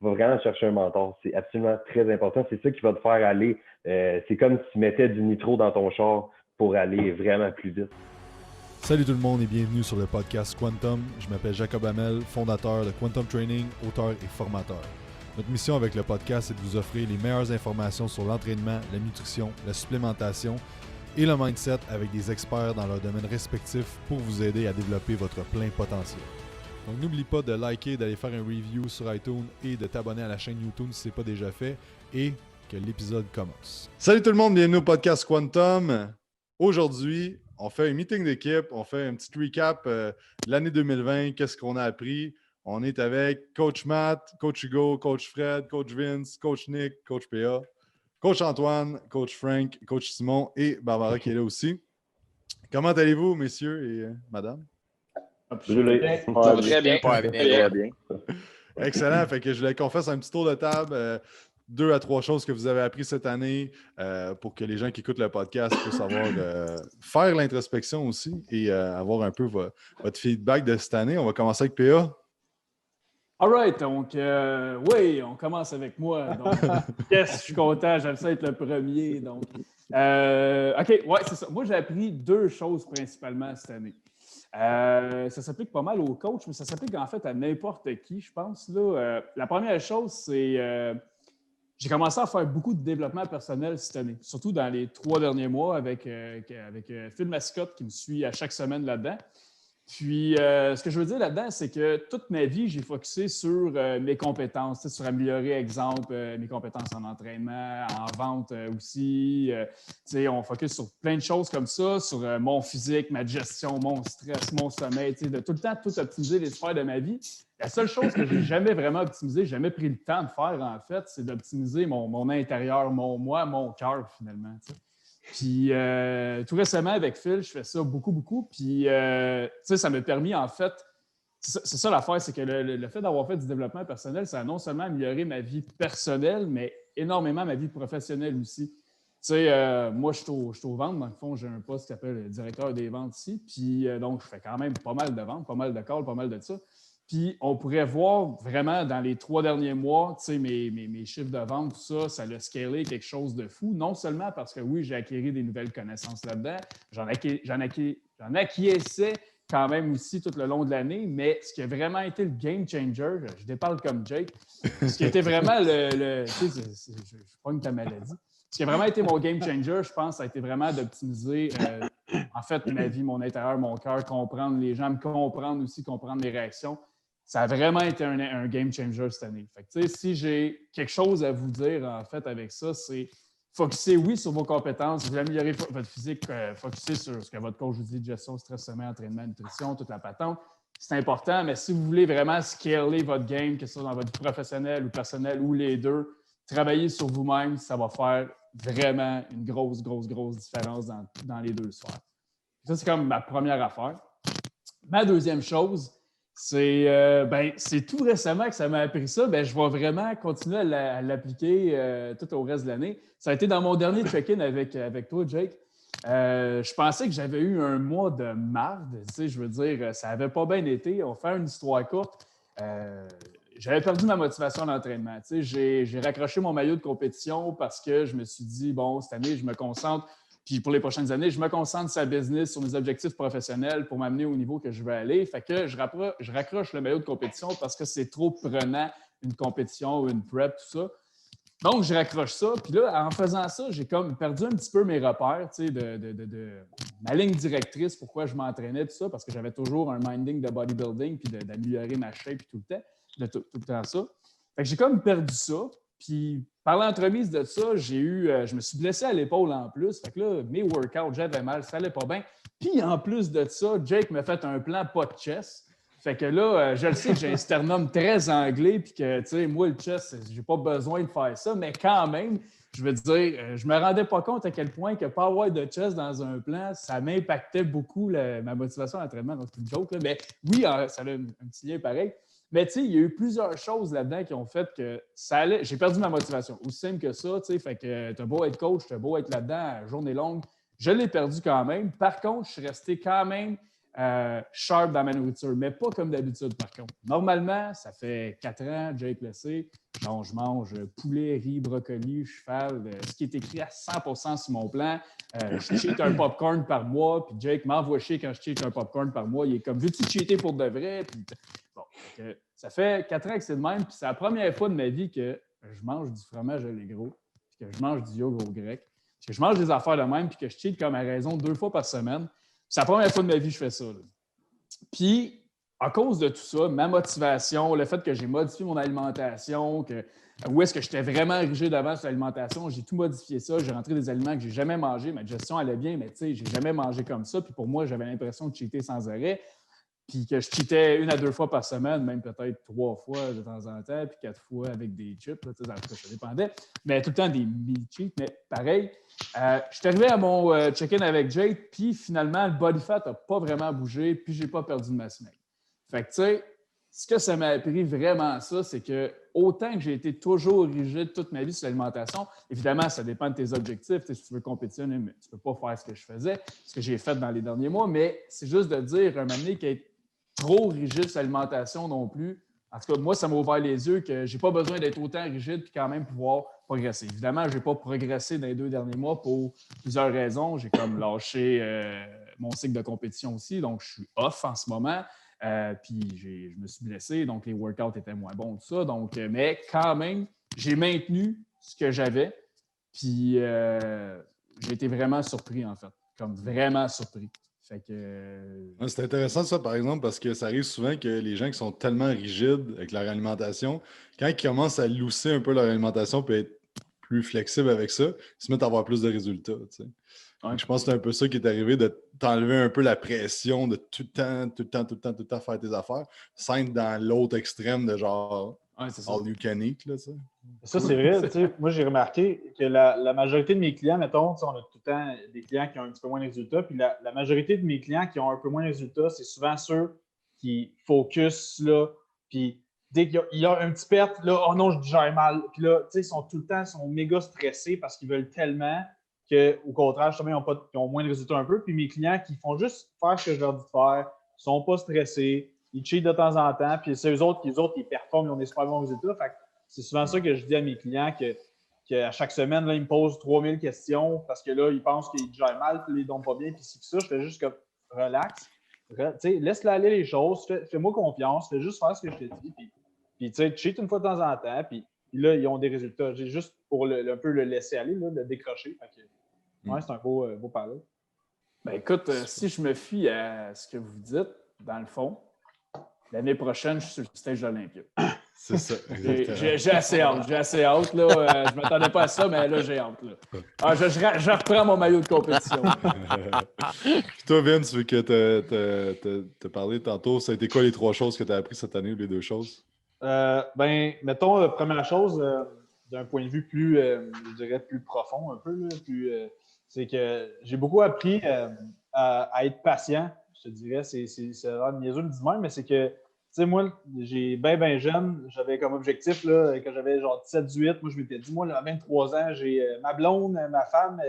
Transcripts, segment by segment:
va vraiment chercher un mentor. C'est absolument très important. C'est ça qui va te faire aller. C'est comme si tu mettais du nitro dans ton char pour aller vraiment plus vite. Salut tout le monde et bienvenue sur le podcast Quantum. Je m'appelle Jacob Hamel, fondateur de Quantum Training, auteur et formateur. Notre mission avec le podcast est de vous offrir les meilleures informations sur l'entraînement, la nutrition, la supplémentation et le mindset avec des experts dans leurs domaines respectifs pour vous aider à développer votre plein potentiel. Donc n'oublie pas de liker, d'aller faire un review sur iTunes et de t'abonner à la chaîne YouTube si ce n'est pas déjà fait et que l'épisode commence. Salut tout le monde, bienvenue au podcast Quantum. Aujourd'hui, on fait un meeting d'équipe, on fait un petit recap de l'année 2020, qu'est-ce qu'on a appris. On est avec Coach Matt, Coach Hugo, Coach Fred, Coach Vince, Coach Nick, Coach PA, Coach Antoine, Coach Frank, Coach Simon et Barbara qui est là aussi. Comment allez-vous, messieurs et madame? Brûlé. Ça va très bien. Très bien. Excellent. Fait que je voulais qu'on fasse un petit tour de table. 2 à 3 choses que vous avez appris cette année pour que les gens qui écoutent le podcast puissent avoir, faire l'introspection aussi et avoir un peu votre feedback de cette année. On va commencer avec PA. All right. Donc, oui, on commence avec moi. Donc, yes, je suis content. J'aime ça être le premier. Donc, OK, ouais, c'est ça. Moi, j'ai appris 2 choses principalement cette année. Ça s'applique pas mal aux coachs, mais ça s'applique en fait à n'importe qui, je pense. Là. La première chose, c'est j'ai commencé à faire beaucoup de développement personnel cette année, surtout dans les 3 derniers mois avec Phil Mascotte qui me suit à chaque semaine là-dedans. Puis, ce que je veux dire là-dedans, c'est que toute ma vie, j'ai focusé sur mes compétences, sur améliorer, exemple, mes compétences en entraînement, en vente aussi. On focus sur plein de choses comme ça, sur mon physique, ma gestion, mon stress, mon sommeil, de tout le temps, tout optimiser les sphères de ma vie. La seule chose que j'ai jamais vraiment optimisé, jamais pris le temps de faire, en fait, c'est d'optimiser mon intérieur, mon moi, mon cœur, finalement. T'sais. Puis, tout récemment, avec Phil, je fais ça beaucoup. Puis, ça m'a permis, en fait, c'est ça l'affaire, c'est que le fait d'avoir fait du développement personnel, ça a non seulement amélioré ma vie personnelle, mais énormément ma vie professionnelle aussi. Tu sais, moi, je suis aux ventes. Dans le fond, j'ai un poste qui s'appelle directeur des ventes ici. Puis, donc, je fais quand même pas mal de ventes, pas mal de calls, pas mal de ça. Puis, on pourrait voir vraiment dans les 3 derniers mois, tu sais, mes chiffres de vente, tout ça, ça a scalé quelque chose de fou. Non seulement parce que, oui, j'ai acquis des nouvelles connaissances là-dedans, j'en acquiesçais quand même aussi tout le long de l'année, mais ce qui a vraiment été le game changer, je déparle comme Jake, ce qui a été vraiment tu sais, je pogne ta maladie. Ce qui a vraiment été mon game changer, je pense, ça a été vraiment d'optimiser en fait ma vie, mon intérieur, mon cœur, comprendre les gens, me comprendre aussi, comprendre mes réactions. Ça a vraiment été un game changer cette année. Fait que, si j'ai quelque chose à vous dire, en fait, avec ça, c'est focuser, oui, sur vos compétences, vous améliorez votre physique, focuser sur ce que votre coach vous dit, gestion, stress, sommeil, entraînement, nutrition, toute la patente. C'est important, mais si vous voulez vraiment scaler votre game, que ce soit dans votre vie professionnelle ou personnelle ou les deux, travailler sur vous-même, ça va faire vraiment une grosse différence dans les 2 sphères. Ça, c'est comme ma première affaire. Ma deuxième chose, c'est tout récemment que ça m'a appris ça. Je vais vraiment continuer à l'appliquer tout au reste de l'année. Ça a été dans mon dernier check-in avec toi, Jake. Je pensais que j'avais eu un mois de marde. Je veux dire, ça n'avait pas bien été. On fait une histoire courte. J'avais perdu ma motivation à l'entraînement. J'ai raccroché mon maillot de compétition parce que je me suis dit, bon, cette année, je me concentre. Puis pour les prochaines années, je me concentre sur la business, sur mes objectifs professionnels pour m'amener au niveau que je veux aller. Fait que je raccroche le maillot de compétition parce que c'est trop prenant, une compétition ou une prep, tout ça. Donc, je raccroche ça. Puis là, en faisant ça, j'ai comme perdu un petit peu mes repères, de ma ligne directrice, pourquoi je m'entraînais, tout ça, parce que j'avais toujours un minding de bodybuilding puis d'améliorer ma shape tout le temps ça. Fait que j'ai comme perdu ça. Puis, par l'entremise de ça, je me suis blessé à l'épaule en plus. Fait que là, mes workouts, j'avais mal, ça allait pas bien. Puis, en plus de ça, Jake m'a fait un plan pas de chest. Fait que là, je le sais que j'ai un sternum très anglais, puis que, tu sais, moi, le chest, j'ai pas besoin de faire ça, mais quand même, je veux dire, je me rendais pas compte à quel point que pas avoir de chest dans un plan, ça m'impactait beaucoup ma motivation à l'entraînement. Donc, c'est une joke, là. Mais oui, ça a un petit lien pareil. Mais tu sais, il y a eu plusieurs choses là-dedans qui ont fait que ça allait. J'ai perdu ma motivation. Aussi simple que ça, tu sais. Fait que t'as beau être coach, t'as beau être là-dedans, journée longue, je l'ai perdu quand même. Par contre, je suis resté quand même sharp dans ma nourriture, mais pas comme d'habitude, par contre. Normalement, ça fait 4 ans, Jake le sait, Donc, je mange poulet, riz, brocoli, cheval, ce qui est écrit à 100% sur mon plan. Je cheat un popcorn par mois, puis Jake m'envoie chier quand je cheat un popcorn par mois. Il est comme, veux-tu cheater pour de vrai? Puis, bon, ça fait 4 ans que c'est de même, puis c'est la première fois de ma vie que je mange du fromage à l'égros, puis que je mange du yogourt grec, puis que je mange des affaires de même, puis que je cheat comme à raison 2 fois par semaine. C'est la première fois de ma vie que je fais ça. Là. Puis, à cause de tout ça, ma motivation, le fait que j'ai modifié mon alimentation, où est-ce que j'étais vraiment rigide avant sur l'alimentation, j'ai tout modifié ça, j'ai rentré des aliments que j'ai jamais mangés, ma digestion allait bien, mais tu sais, j'ai jamais mangé comme ça. Puis pour moi, j'avais l'impression de cheater sans arrêt, puis que je cheatais 1 à 2 fois par semaine, même peut-être 3 fois de temps en temps, puis 4 fois avec des chips, là, ça dépendait. Mais tout le temps des mini-cheats, mais pareil. Je suis arrivé à mon check-in avec Jake, puis finalement, le body fat n'a pas vraiment bougé, puis j'ai pas perdu de masse maigre. Fait que, tu sais, ce que ça m'a appris vraiment, ça, c'est que autant que j'ai été toujours rigide toute ma vie sur l'alimentation, évidemment, ça dépend de tes objectifs. Si tu veux compétitionner, mais tu ne peux pas faire ce que je faisais, ce que j'ai fait dans les derniers mois, mais c'est juste de dire, un moment donné, qu'être trop rigide sur l'alimentation non plus. En tout cas, moi, ça m'a ouvert les yeux que je n'ai pas besoin d'être autant rigide puis quand même pouvoir progresser. Évidemment, je n'ai pas progressé dans les 2 derniers mois pour plusieurs raisons. J'ai comme lâché mon cycle de compétition aussi, donc je suis off en ce moment. Puis je me suis blessé, donc les workouts étaient moins bons, tout ça. Donc, mais quand même, j'ai maintenu ce que j'avais. Puis j'ai été vraiment surpris, en fait. Comme vraiment surpris. Fait que. C'est intéressant ça, par exemple, parce que ça arrive souvent que les gens qui sont tellement rigides avec leur alimentation, quand ils commencent à lousser un peu leur alimentation et être plus flexibles avec ça, ils se mettent à avoir plus de résultats. Tu sais. Ouais. Je pense que c'est un peu ça qui est arrivé, de t'enlever un peu la pression de tout le temps faire tes affaires, sans être dans l'autre extrême de genre all you can eat. Là, ça, c'est vrai. Moi, j'ai remarqué que la majorité de mes clients, mettons, on a tout le temps des clients qui ont un petit peu moins de résultats, puis la majorité de mes clients qui ont un peu moins de résultats, c'est souvent ceux qui focus, là, puis dès qu'il y a un petit perte, là, oh non, je digère mal. Puis là, ils sont tout le temps, ils sont méga stressés parce qu'ils veulent tellement qu'au contraire, justement, ils ont moins de résultats un peu. Puis mes clients qui font juste faire ce que je leur dis de faire, ils ne sont pas stressés, ils cheatent de temps en temps, puis c'est eux autres, ils performent, ils ont des super bons résultats. Fait que c'est souvent ça que je dis à mes clients, qu'à chaque semaine, là, ils me posent 3000 questions parce que là, ils pensent qu'ils digèrent mal, puis ils ne donnent pas bien, puis c'est ça. Je fais juste comme relax. Laisse-le aller les choses, fais-moi confiance, fais juste faire ce que je te dis, puis tu sais, cheat une fois de temps en temps, puis là, ils ont des résultats. J'ai juste pour un peu le laisser aller, là, le décrocher. Fait que, ouais, c'est un beau parler. Ben écoute, si je me fie à ce que vous dites, dans le fond, l'année prochaine, je suis sur le stage de l'Olympia. C'est ça. J'ai assez hâte. J'ai assez hâte. Là. Je ne m'attendais pas à ça, mais là, j'ai hâte. Là. Ah, je reprends mon maillot de compétition. Puis toi, Vince, vu que tu as parlé tantôt, ça a été quoi les 3 choses que tu as appris cette année ou les 2 choses? Ben, mettons, première chose, d'un point de vue plus, je dirais, plus profond un peu, là, c'est que j'ai beaucoup appris à être patient, je te dirais. C'est niaiseux de dire même, mais c'est que, tu sais, moi, j'ai bien jeune, j'avais comme objectif, là, quand j'avais genre 17-18, moi, je m'étais dit, moi, à 23 ans, j'ai ma blonde, ma femme,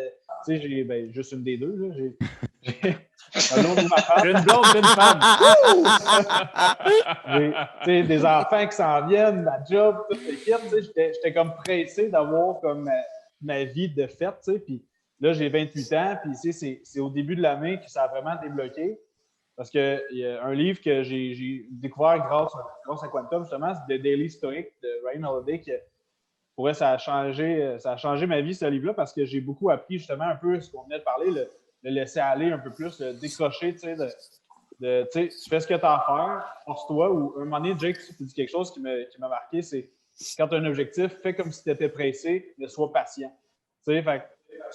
tu sais, j'ai juste une des deux, là, j'ai ma blonde et ma femme. Une blonde et une femme. J'ai des enfants qui s'en viennent, ma job, toute l'équipe, tu sais, j'étais comme pressé d'avoir comme ma vie de fête, tu sais, puis là, j'ai 28 ans, puis c'est au début de l'année que ça a vraiment débloqué. Parce qu'il y a un livre que j'ai découvert grâce à Quantum, justement, c'est The Daily Stoic de Ryan Holiday, qui, pour vrai, ça a changé ma vie, ce livre-là, parce que j'ai beaucoup appris, justement, un peu ce qu'on venait de parler, le laisser aller un peu plus, le décrocher, tu sais, tu fais ce que tu as à faire, force-toi, ou un moment donné, Jake, tu dis quelque chose qui m'a marqué, c'est quand tu as un objectif, fais comme si tu étais pressé, mais sois patient. Tu sais, fait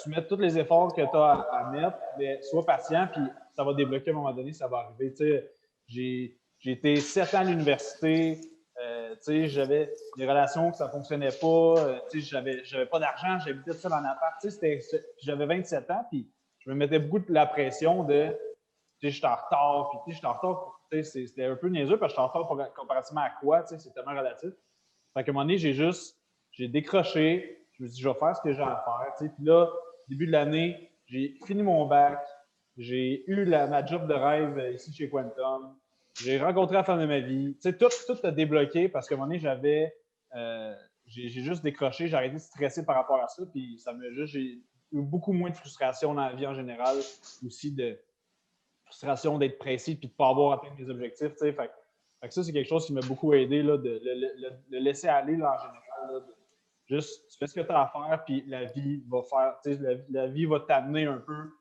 tu mets tous les efforts que tu as à mettre, mais sois patient, puis ça va débloquer à un moment donné, ça va arriver. Tu sais, j'ai été 7 ans à l'université, tu sais, j'avais des relations que ça ne fonctionnait pas, tu sais, j'avais pas d'argent, j'habitais seul en appart, tu sais, j'avais 27 ans, puis je me mettais beaucoup de la pression de, tu sais, je suis en retard, puis tu sais, je suis en retard, tu sais, c'était un peu niaiseux parce que je suis en retard comparativement à quoi, tu sais, c'est tellement relatif. Fait qu'à un moment donné, j'ai décroché. Je me suis dit, je vais faire ce que j'ai à faire. Tu sais. Puis là, début de l'année, j'ai fini mon bac. J'ai eu ma job de rêve ici chez Quantum. J'ai rencontré la femme de ma vie. Tu sais, tout a débloqué parce qu'à un moment donné, j'ai juste décroché, j'ai arrêté de stresser par rapport à ça, puis j'ai eu beaucoup moins de frustration dans la vie en général, aussi de frustration d'être pressé puis de ne pas avoir atteint mes objectifs. Fait que ça, c'est quelque chose qui m'a beaucoup aidé, là, de le laisser aller là, en général. Là, juste, tu fais ce que tu as à faire, puis la vie va faire, la vie va t'amener un peu.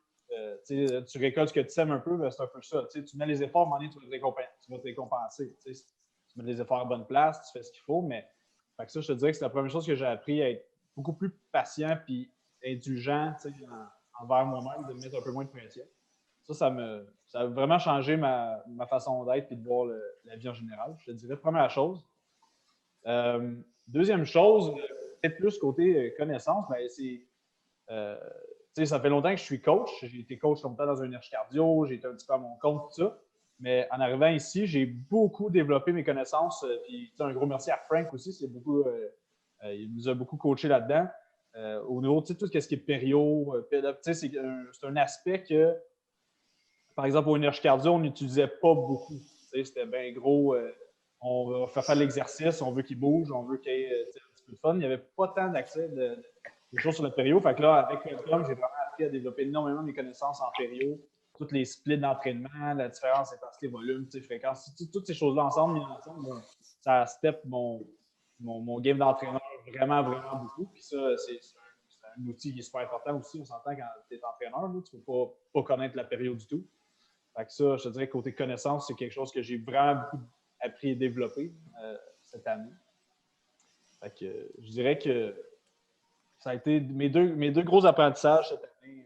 Tu récoltes ce que tu sèmes un peu, ben c'est un peu ça. Tu mets les efforts, à un moment donné, tu vas te récompenser. Tu mets les efforts à bonne place, tu fais ce qu'il faut, mais fait que ça, je te dirais que c'est la première chose que j'ai appris, à être beaucoup plus patient puis indulgent envers moi-même, de me mettre un peu moins de pression. Ça a vraiment changé ma façon d'être et de voir la vie en général. Je te dirais, première chose. Deuxième chose, peut-être plus côté connaissance, mais ça fait longtemps que je suis coach. J'ai été coach longtemps dans un énergie cardio, j'ai été un petit peu à mon compte, tout ça. Mais en arrivant ici, j'ai beaucoup développé mes connaissances. Puis un gros merci à Frank aussi, il nous a beaucoup coaché là-dedans. Au niveau de tout ce qui est pério, c'est un aspect que, par exemple, au énergie cardio, on n'utilisait pas beaucoup. C'était bien gros. On va faire l'exercice, on veut qu'il bouge, on veut qu'il y ait un petit peu de fun. Il n'y avait pas tant d'accès de choses sur le pério. Fait que là, avec Welcome, j'ai vraiment appris à développer énormément mes connaissances en pério, tous les splits d'entraînement, la différence intensité, volume, fréquence, toutes ces choses-là ensemble, ça step mon game d'entraîneur vraiment, vraiment beaucoup. Puis ça, c'est un outil qui est super important aussi. On s'entend quand tu es entraîneur, là, tu ne peux pas connaître la pério du tout. Fait que ça, je te dirais que côté connaissance, c'est quelque chose que j'ai vraiment beaucoup appris et développé cette année. Fait que je dirais que ça a été mes deux gros apprentissages cette année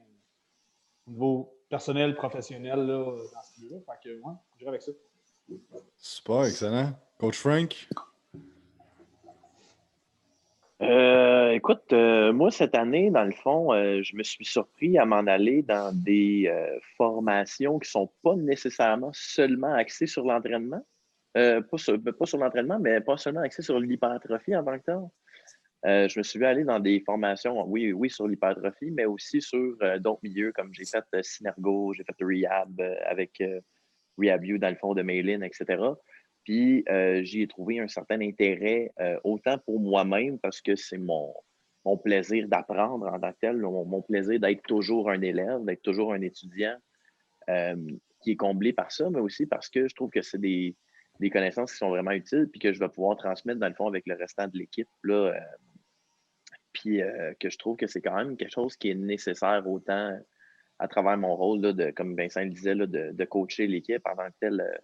au niveau personnel, professionnel là, dans ce milieu-là. Fait que moi, je dirais avec ça. Super, excellent. Coach Frank? Écoute, moi, cette année, dans le fond, je me suis surpris à m'en aller dans des formations qui ne sont pas nécessairement seulement axées sur l'entraînement. Pas sur l'entraînement, mais pas seulement axées sur l'hypertrophie en tant que tel. Je me suis vu aller dans des formations, oui, sur l'hypertrophie, mais aussi sur d'autres milieux, comme j'ai fait Synergo, j'ai fait Rehab avec RehabU dans le fond de Maylin, etc. Puis, j'y ai trouvé un certain intérêt, autant pour moi-même, parce que c'est mon plaisir d'apprendre en tant que tel, mon plaisir d'être toujours un élève, d'être toujours un étudiant qui est comblé par ça, mais aussi parce que je trouve que c'est des connaissances qui sont vraiment utiles puis que je vais pouvoir transmettre, dans le fond, avec le restant de l'équipe. Puis que je trouve que c'est quand même quelque chose qui est nécessaire autant à travers mon rôle, là, comme Vincent le disait, là, de coacher l'équipe en tant que tel,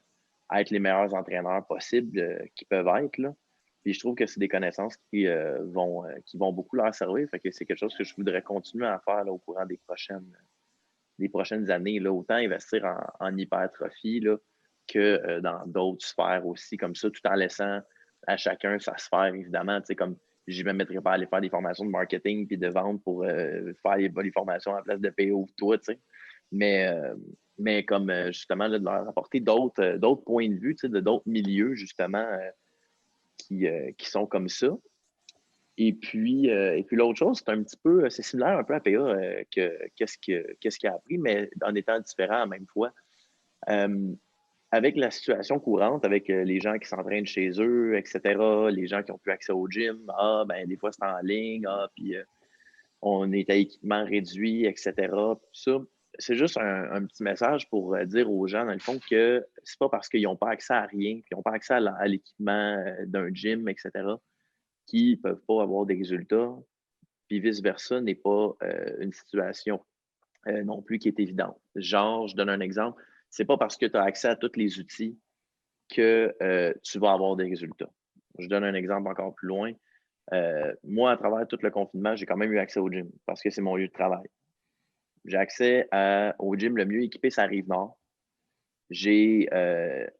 à être les meilleurs entraîneurs possibles qu'ils peuvent être. Là. Puis je trouve que c'est des connaissances qui vont beaucoup leur servir. Fait que c'est quelque chose que je voudrais continuer à faire là, au courant des prochaines années. Là, autant investir en hypertrophie là, que dans d'autres sphères aussi, comme ça, tout en laissant à chacun sa sphère, évidemment. Comme je ne me mettrais pas à aller faire des formations de marketing puis de vente pour faire les formations à la place de PO ou toi, tu sais. Mais comme justement, là, de leur apporter d'autres points de vue, de d'autres milieux, justement, qui sont comme ça. Et puis l'autre chose, c'est similaire un peu à PA qu'est-ce qu'il a appris, mais en étant différent en même fois. Avec la situation courante, avec les gens qui s'entraînent chez eux, etc., les gens qui n'ont plus accès au gym, des fois c'est en ligne, puis on est à équipement réduit, etc., tout ça. C'est juste un petit message pour dire aux gens, dans le fond, que c'est pas parce qu'ils n'ont pas accès à rien, qu'ils n'ont pas accès à l'équipement d'un gym, etc., qu'ils ne peuvent pas avoir des résultats. Puis vice-versa n'est pas une situation non plus qui est évidente. Genre, je donne un exemple, c'est pas parce que tu as accès à tous les outils que tu vas avoir des résultats. Je donne un exemple encore plus loin. Moi, à travers tout le confinement, j'ai quand même eu accès au gym parce que c'est mon lieu de travail. J'ai accès au gym le mieux équipé, ça Rive-Nord. J'ai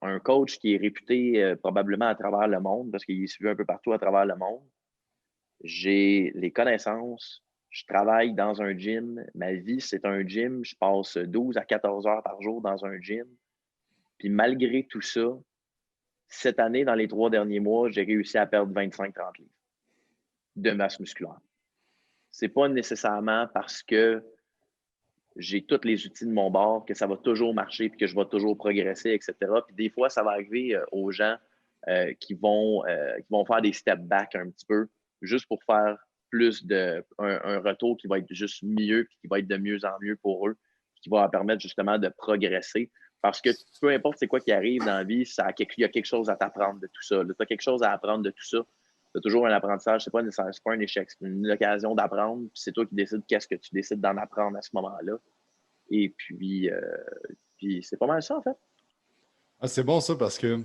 un coach qui est réputé probablement à travers le monde parce qu'il est suivi un peu partout à travers le monde. J'ai les connaissances. Je travaille dans un gym. Ma vie, c'est un gym. Je passe 12 à 14 heures par jour dans un gym. Puis malgré tout ça, cette année, dans les 3 derniers mois, j'ai réussi à perdre 25-30 livres de masse musculaire. C'est pas nécessairement parce que j'ai tous les outils de mon bord que ça va toujours marcher puis que je vais toujours progresser, etc. Puis des fois, ça va arriver aux gens qui vont faire des step back un petit peu juste pour faire un retour qui va être juste mieux, puis qui va être de mieux en mieux pour eux, qui va leur permettre justement de progresser. Parce que peu importe c'est quoi qui arrive dans la vie, il y a quelque chose à t'apprendre de tout ça. Tu as quelque chose à apprendre de tout ça. Tu as toujours un apprentissage. C'est pas un échec, c'est une occasion d'apprendre. Puis c'est toi qui décides qu'est-ce que tu décides d'en apprendre à ce moment-là. Et puis c'est pas mal ça, en fait. Ah, c'est bon ça parce que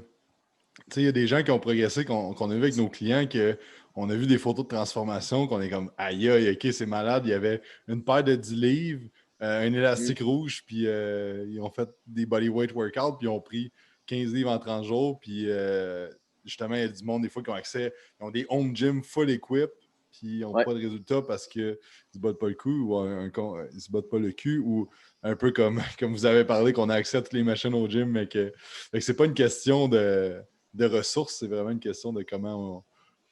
il y a des gens qui ont progressé, qu'on a vu avec nos clients, qu'on a vu des photos de transformation, qu'on est comme aïe aïe, ok, c'est malade. Il y avait une paire de 10 livres, un élastique rouge, puis ils ont fait des bodyweight workouts, puis ils ont pris 15 livres en 30 jours. Puis justement, il y a du monde des fois qui ont accès, ils ont des home gym full equip, puis ils n'ont pas de résultat parce qu'ils ne se battent pas le cul ou ils se battent pas le cul, ou un peu comme vous avez parlé, qu'on a accès à toutes les machines au gym, mais que c'est pas une question de ressources, c'est vraiment une question de comment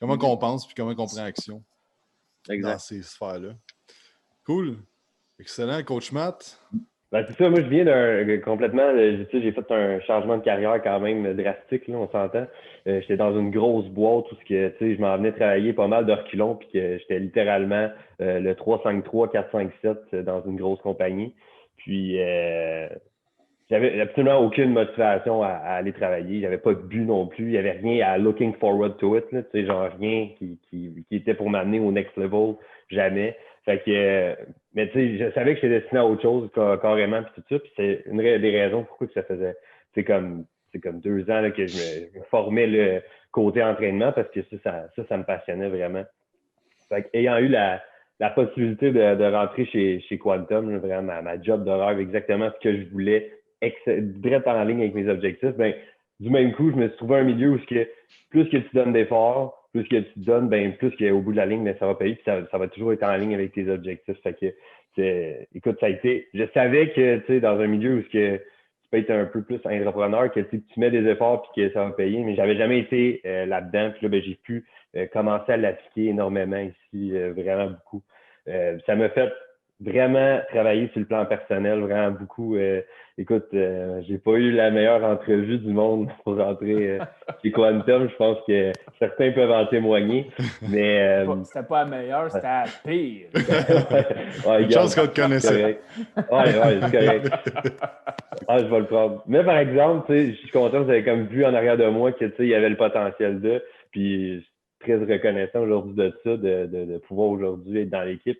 on pense puis comment on prend action dans ces sphères-là. Cool. Excellent. Coach Matt? Ben, c'est ça, moi je viens complètement, j'ai fait un changement de carrière quand même drastique, là, on s'entend. J'étais dans une grosse boîte où je m'en venais travailler pas mal de reculons, puis que j'étais littéralement le 3-5-3, 4-5-7 dans une grosse compagnie. Puis j'avais absolument aucune motivation à aller travailler. J'avais pas de but non plus. Il n'y avait rien à looking forward to it. Là, genre rien qui était pour m'amener au next level. Jamais. Fait que, mais tu sais, je savais que j'étais destiné à autre chose carrément, puis tout ça. Puis c'est une des raisons pourquoi que ça faisait. C'est comme 2 ans là, que je me formais le côté entraînement parce que ça me passionnait vraiment. Fait que, ayant eu la possibilité de rentrer chez Quantum, là, vraiment ma job de rêve, exactement ce que je voulais, direct en ligne avec mes objectifs, ben, du même coup, je me suis trouvé un milieu où plus que tu donnes d'efforts, plus que tu donnes, ben, plus qu'au bout de la ligne, ben, ça va payer, puis ça va toujours être en ligne avec tes objectifs. Fait que, écoute, ça a été, je savais que, tu sais, dans un milieu où tu peux être un peu plus entrepreneur, que tu mets des efforts puis que ça va payer, mais j'avais jamais été là-dedans, puis là, ben, j'ai pu commencer à l'appliquer énormément ici, vraiment beaucoup. Ça m'a fait vraiment travailler sur le plan personnel, vraiment beaucoup. Écoute, j'ai pas eu la meilleure entrevue du monde pour rentrer chez Quantum. Je pense que certains peuvent en témoigner. Mais c'était pas la meilleure, c'était la pire. Une chance qu'on te connaissait. Ouais, c'est correct. Ah, je vais le prendre. Mais par exemple, je suis content, vous avez comme vu en arrière de moi que il y avait le potentiel de. Puis je suis très reconnaissant aujourd'hui de ça, de pouvoir aujourd'hui être dans l'équipe.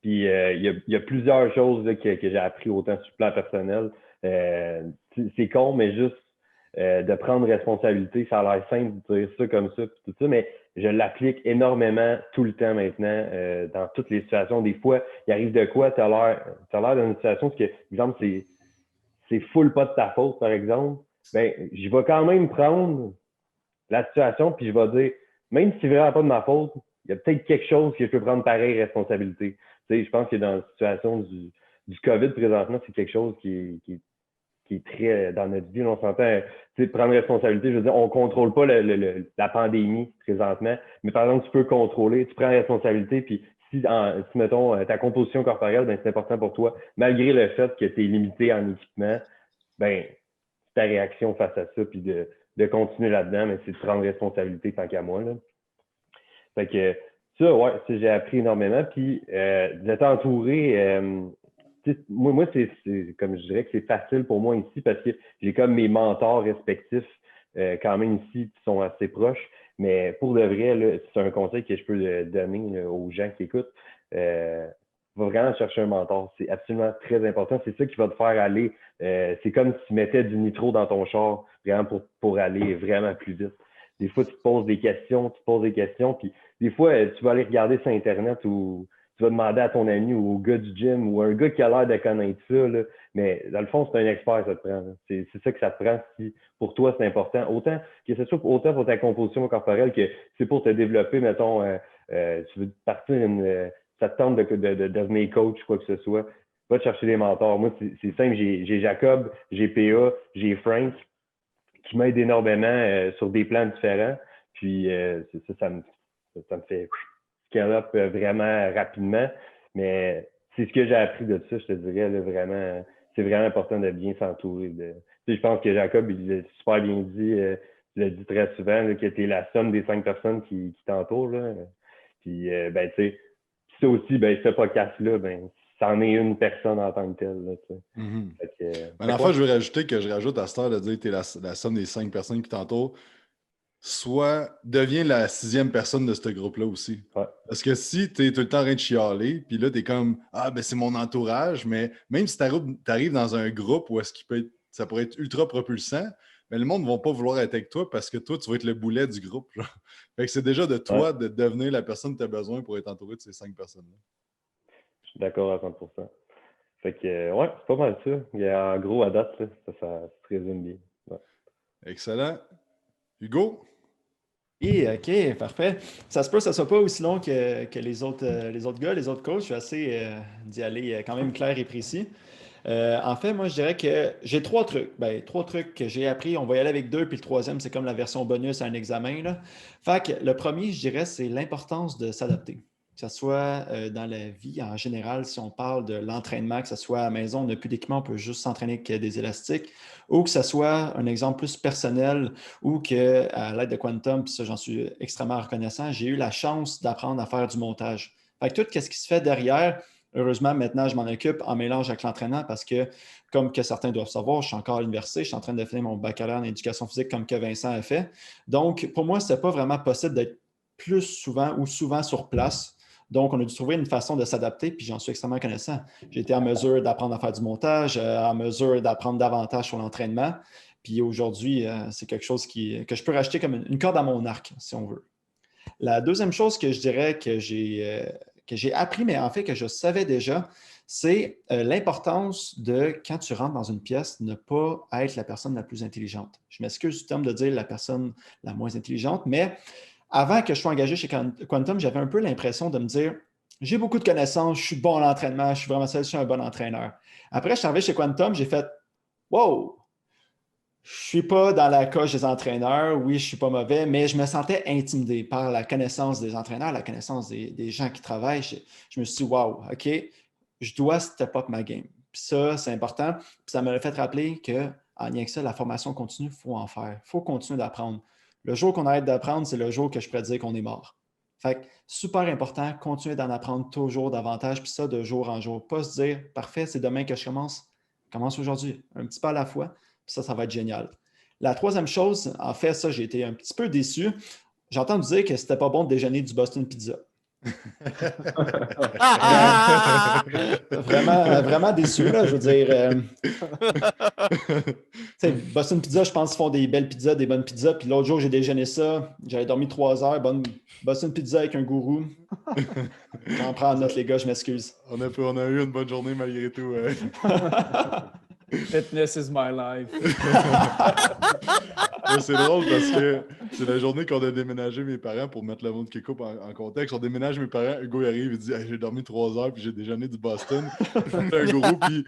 Puis il y a plusieurs choses là, que j'ai appris autant sur le plan personnel. C'est con, mais juste de prendre responsabilité, ça a l'air simple de dire ça comme ça, puis tout ça, mais je l'applique énormément tout le temps maintenant, dans toutes les situations. Des fois, il arrive de quoi, tu as l'air dans une situation que, par exemple, c'est full pas de ta faute, par exemple. Ben, je vais quand même prendre la situation, puis je vais dire, même si c'est vraiment pas de ma faute, il y a peut-être quelque chose que je peux prendre pareil responsabilité. Tu sais, je pense que dans la situation du COVID présentement, c'est quelque chose qui est très dans notre vie. On s'entend, tu sais, prendre responsabilité. Je veux dire, on ne contrôle pas la pandémie présentement, mais par exemple, tu peux contrôler, tu prends responsabilité, puis si mettons, ta composition corporelle, ben, c'est important pour toi, malgré le fait que tu es limité en équipement, ben, ta réaction face à ça, puis de continuer là-dedans, mais c'est de prendre responsabilité tant qu'à moi. Là. Fait que ça, ouais, j'ai appris énormément. Puis d'être entouré, moi c'est comme je dirais que c'est facile pour moi ici parce que j'ai comme mes mentors respectifs quand même ici qui sont assez proches. Mais pour de vrai, là, c'est un conseil que je peux donner là, aux gens qui écoutent. Va vraiment chercher un mentor. C'est absolument très important. C'est ça qui va te faire aller. C'est comme si tu mettais du nitro dans ton char, vraiment pour aller vraiment plus vite. Des fois, tu te poses des questions, puis des fois, tu vas aller regarder sur Internet ou tu vas demander à ton ami ou au gars du gym ou un gars qui a l'air de connaître ça, là. Mais dans le fond, c'est un expert, ça te prend. C'est ça que ça te prend si pour toi, c'est important. Autant que ce soit autant pour ta composition corporelle que c'est pour te développer, mettons, tu veux partir ça te tente de devenir coach, quoi que ce soit. Va te chercher des mentors. Moi, c'est simple, j'ai Jacob, j'ai PA, j'ai Frank qui m'aident énormément sur des plans différents. Puis ça me fait scale up vraiment rapidement. Mais c'est ce que j'ai appris de ça, je te dirais, là, vraiment, c'est vraiment important de bien s'entourer. Je pense que Jacob, il l'a super bien dit. je le dis très souvent, là, que tu es la somme des 5 personnes qui t'entourent. Là. Puis, ben, tu sais, ça aussi, ben, ce podcast-là, ben, c'en est une personne en tant que telle. Là, fait que, L'enfant, je veux rajouter que je rajoute à cette heure de dire que tu es la somme des 5 personnes qui t'entourent. Soit deviens la 6e personne de ce groupe-là aussi. Ouais. Parce que si tu es tout le temps en train de chialer, puis là, tu es comme ah, ben c'est mon entourage, mais même si tu arrives dans un groupe où est-ce ça pourrait être ultra propulsant, mais le monde ne va pas vouloir être avec toi parce que toi, tu vas être le boulet du groupe. Genre. Fait que c'est déjà de toi de devenir la personne que tu as besoin pour être entouré de ces 5 personnes-là. Je suis d'accord à 100%. Fait que, ouais, c'est pas mal ça. Il y a, en gros, à date, là, ça se résume bien. Ouais. Excellent. Hugo? Et OK, parfait. Ça se peut que ça ne soit pas aussi long que les autres gars, les autres coachs. Je suis assez d'y aller quand même clair et précis. En fait, moi, je dirais que j'ai 3 trucs. Ben, 3 trucs que j'ai appris. On va y aller avec 2, puis le troisième, c'est comme la version bonus à un examen, là. Fait que le premier, je dirais, c'est l'importance de s'adapter. Que ce soit dans la vie en général, si on parle de l'entraînement, que ce soit à la maison, on n'a plus d'équipement, on peut juste s'entraîner avec des élastiques, ou que ce soit un exemple plus personnel, ou qu'à l'aide de Quantum, puis ça, j'en suis extrêmement reconnaissant, j'ai eu la chance d'apprendre à faire du montage. Fait que tout ce qui se fait derrière, heureusement, maintenant, je m'en occupe en mélange avec l'entraînement parce que, comme que certains doivent savoir, je suis encore à l'université, je suis en train de finir mon baccalauréat en éducation physique comme que Vincent a fait. Donc, pour moi, ce n'était pas vraiment possible d'être plus souvent ou souvent sur place. Donc, on a dû trouver une façon de s'adapter, puis j'en suis extrêmement connaissant. J'ai été en mesure d'apprendre à faire du montage, en mesure d'apprendre davantage sur l'entraînement. Puis aujourd'hui, c'est quelque chose que je peux racheter comme une corde à mon arc, si on veut. La deuxième chose que je dirais que j'ai appris, mais en fait que je savais déjà, c'est l'importance de, quand tu rentres dans une pièce, ne pas être la personne la plus intelligente. Je m'excuse du terme de dire la personne la moins intelligente, mais avant que je sois engagé chez Quantum, j'avais un peu l'impression de me dire j'ai beaucoup de connaissances, je suis bon à l'entraînement, je suis vraiment je suis un bon entraîneur. Après, je suis arrivé chez Quantum, j'ai fait wow! Je ne suis pas dans la coche des entraîneurs, oui, je ne suis pas mauvais, mais je me sentais intimidé par la connaissance des entraîneurs, la connaissance des gens qui travaillent. Je me suis dit, wow, OK, je dois step up ma game. Puis ça, c'est important. Puis ça m'a fait rappeler qu'en lien avec ça, la formation continue, il faut en faire. Il faut continuer d'apprendre. Le jour qu'on arrête d'apprendre, c'est le jour que je pourrais dire qu'on est mort. Fait que super important, continuer d'en apprendre toujours davantage, puis ça de jour en jour. Pas se dire, parfait, c'est demain que je commence. Commence aujourd'hui, un petit pas à la fois. Ça va être génial. La troisième chose, en fait, ça, j'ai été un petit peu déçu. J'ai entendu dire que c'était pas bon de déjeuner du Boston Pizza. Vraiment déçu, là. Je veux dire, Boston Pizza, je pense qu'ils font des belles pizzas, des bonnes pizzas. Puis l'autre jour, j'ai déjeuné ça. J'avais dormi 3 heures. Boston Pizza avec un gourou. J'en prends en note, les gars, je m'excuse. On a eu une bonne journée malgré tout. Fitness is my life. C'est drôle parce que c'est la journée qu'on a déménagé mes parents pour mettre le monde qui coupe en contexte. On déménage mes parents, Hugo arrive, il dit hey, j'ai dormi 3 heures puis j'ai déjeuné du Boston. C'était un gourou, puis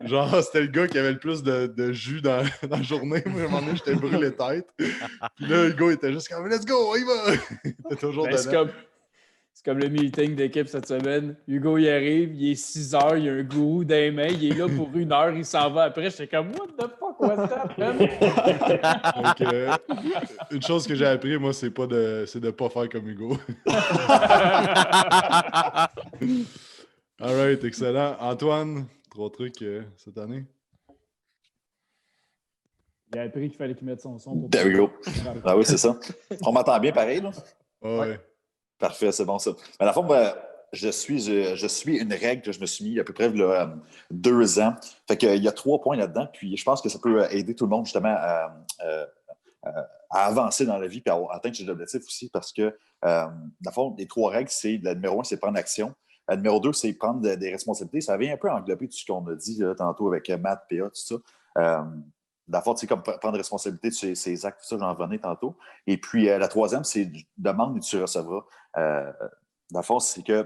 genre c'était le gars qui avait le plus de jus dans la journée. Moi, à un moment donné, j'étais brûlé tête. Puis là, Hugo était juste comme let's go, on y va! Il était toujours dedans. C'est comme le meeting d'équipe cette semaine. Hugo, il arrive, il est 6 heures, il y a un gourou dans les mains, il est là pour 1 heure, il s'en va après. J'étais comme, what the fuck was that, man? Donc, une chose que j'ai appris, moi, c'est de pas faire comme Hugo. All right, excellent. Antoine, 3 trucs cette année? Il a appris qu'il fallait qu'il mette son son. There we go. Ah oui, c'est ça. On m'entend bien pareil, là? Ouais. Parfait, c'est bon ça. Mais à la fois, je suis une règle que je me suis mis à peu près 2 ans. Fait qu'il y a 3 points là-dedans. Puis je pense que ça peut aider tout le monde justement à avancer dans la vie et à atteindre ses objectifs aussi. Parce que, dans le fond, les 3 règles, c'est la numéro 1, c'est prendre action. La numéro 2, c'est prendre des responsabilités. Ça vient un peu englober tout ce qu'on a dit là, tantôt avec Matt, PA, tout ça. Dans le fond, c'est comme prendre responsabilité de ses actes, tout ça, j'en revenais tantôt. Et puis, la 3e, c'est demande et tu recevras. Dans le fond, c'est que,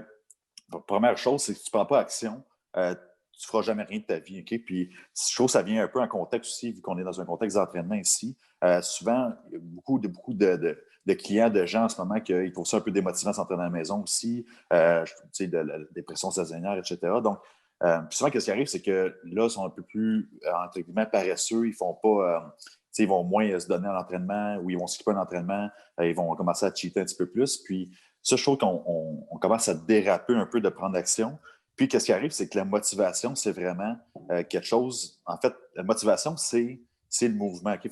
première chose, c'est que tu ne prends pas action, tu ne feras jamais rien de ta vie. Okay? Puis, je trouve que ça vient un peu en contexte aussi, vu qu'on est dans un contexte d'entraînement ici. Souvent, il y a beaucoup de clients, de gens en ce moment qui trouvent ça un peu démotivant de s'entraîner à la maison aussi, de la dépression saisonnière, etc. Donc, puis souvent, ce qui arrive, c'est que là, ils sont un peu plus, entre guillemets, paresseux. Ils font pas ils vont moins se donner à l'entraînement ou ils vont skipper un entraînement, ils vont commencer à cheater un petit peu plus. Puis ça, je trouve qu'on commence à déraper un peu de prendre action. Puis, qu'est-ce qui arrive, c'est que la motivation, c'est vraiment quelque chose. En fait, la motivation, c'est le mouvement. Okay?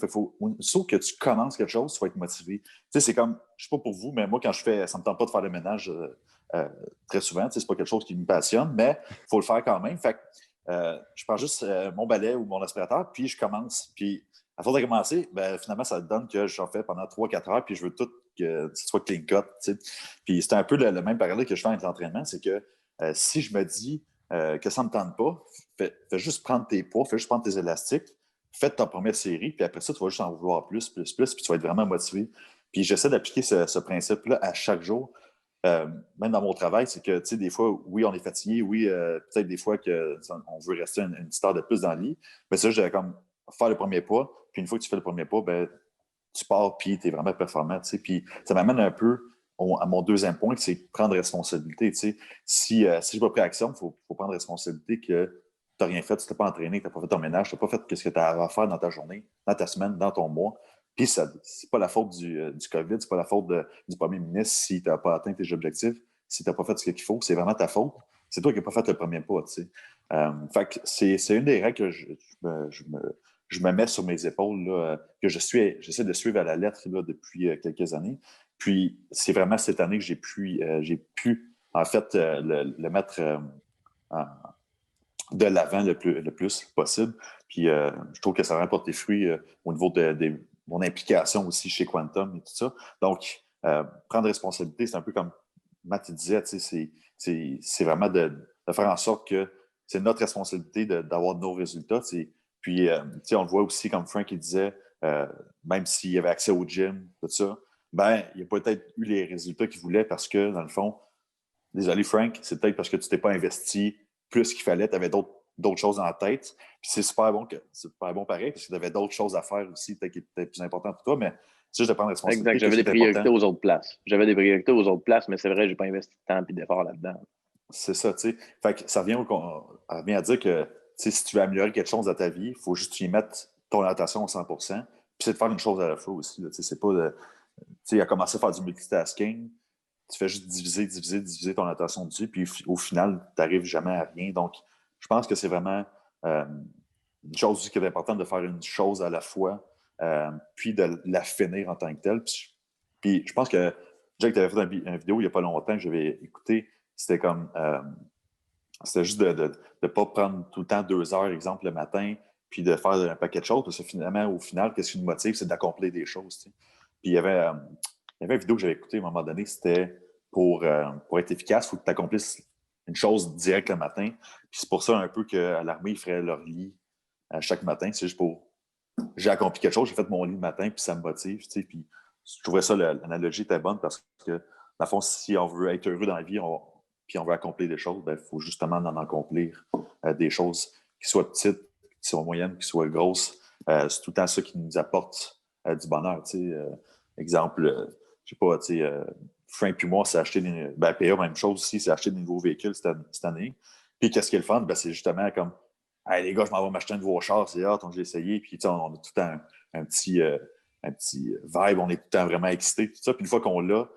Sauf que tu commences quelque chose, tu vas être motivé. Tu sais, c'est comme, je ne sais pas pour vous, mais moi, quand ça ne me tente pas de faire le ménage très souvent. Ce n'est pas quelque chose qui me passionne, mais il faut le faire quand même. Fait que, je prends juste mon balai ou mon aspirateur, puis je commence. Puis, à force de commencer, finalement, ça donne que j'en fais pendant 3-4 heures, puis je veux tout que ce soit clean cut. T'sais. Puis c'est un peu le même parallèle que je fais avec l'entraînement, c'est que si je me dis que ça ne me tente pas, fais juste prendre tes poids, fais juste prendre tes élastiques, fais ta première série, puis après ça, tu vas juste en vouloir plus, puis tu vas être vraiment motivé. Puis j'essaie d'appliquer ce principe-là à chaque jour. Même dans mon travail, c'est que, tu sais, des fois, oui, on est fatigué, oui, peut-être des fois qu'on veut rester une petite heure de plus dans le lit, mais ça, je vais comme faire le premier pas, puis une fois que tu fais le premier pas, tu pars, puis tu es vraiment performant, tu sais. Puis ça m'amène un peu à mon deuxième point, c'est prendre responsabilité, tu sais. Si je n'ai pas pris action, il faut prendre responsabilité que tu n'as rien fait, tu ne t'es pas entraîné, tu n'as pas fait ton ménage, tu n'as pas fait ce que tu as à faire dans ta journée, dans ta semaine, dans ton mois. Puis, ce n'est pas la faute du COVID, ce n'est pas la faute du premier ministre si tu n'as pas atteint tes objectifs, si tu n'as pas fait ce qu'il faut. C'est vraiment ta faute. C'est toi qui n'as pas fait le premier pas. Tu sais. Fait que c'est une des règles que je me mets sur mes épaules, là, que j'essaie de suivre à la lettre là, depuis quelques années. Puis, c'est vraiment cette année que j'ai pu en fait, le mettre de l'avant le plus possible. Puis, je trouve que ça va porter fruit au niveau de mon implication aussi chez Quantum et tout ça. Donc, prendre responsabilité, c'est un peu comme Matt disait, c'est vraiment de faire en sorte que c'est notre responsabilité d'avoir nos résultats. Puis, on le voit aussi, comme Frank il disait, même s'il avait accès au gym, tout ça, il n'a peut-être eu les résultats qu'il voulait parce que, dans le fond, désolé Frank, c'est peut-être parce que tu ne t'es pas investi plus qu'il fallait, tu avais d'autres choses en tête. Puis c'est super bon pareil, parce que tu avais d'autres choses à faire aussi, peut-être qui étaient plus importantes pour toi, mais c'est juste de prendre responsabilité. Exact, j'avais des priorités aux autres places. J'avais des priorités aux autres places, mais c'est vrai, je n'ai pas investi de temps et d'efforts là-dedans. C'est ça, tu sais. Fait que ça revient à dire que si tu veux améliorer quelque chose dans ta vie, il faut juste que tu y mettes ton attention à 100%. Puis c'est de faire une chose à la fois aussi. C'est pas de. Tu sais, à commencer à faire du multitasking, tu fais juste diviser ton attention dessus, puis au final, tu n'arrives jamais à rien. Donc, je pense que c'est vraiment une chose aussi qui est importante de faire une chose à la fois, puis de la finir en tant que telle. Puis je pense que Jack, tu avais fait une vidéo il n'y a pas longtemps que j'avais écouté. C'était comme c'était juste de ne pas prendre tout le temps 2 heures, exemple, le matin, puis de faire un paquet de choses, parce que finalement, au final, qu'est-ce qui nous motive, c'est d'accomplir des choses. T'sais. Puis il y avait une vidéo que j'avais écoutée à un moment donné, c'était pour être efficace, il faut que tu accomplisses une chose directe le matin. Puis c'est pour ça un peu qu'à l'armée, ils feraient leur lit chaque matin. C'est juste pour j'ai accompli quelque chose, j'ai fait mon lit le matin, puis ça me motive. Puis je trouvais ça, l'analogie était bonne parce que, dans le fond, si on veut être heureux dans la vie, puis on veut accomplir des choses, il faut justement en accomplir des choses qui soient petites, qui soient moyennes, qui soient grosses. C'est tout le temps ça qui nous apporte du bonheur. Exemple, je sais pas, Frank et moi, c'est acheté PA, même chose aussi, c'est acheter des nouveaux véhicules cette année. Puis qu'est-ce qui est le fun? C'est justement comme hey, les gars, je m'en vais m'acheter un nouveau char, c'est hâte, j'ai essayé. Puis on a tout le temps un petit vibe, on est tout le temps vraiment excités. Tout ça. Puis une fois qu'on l'a,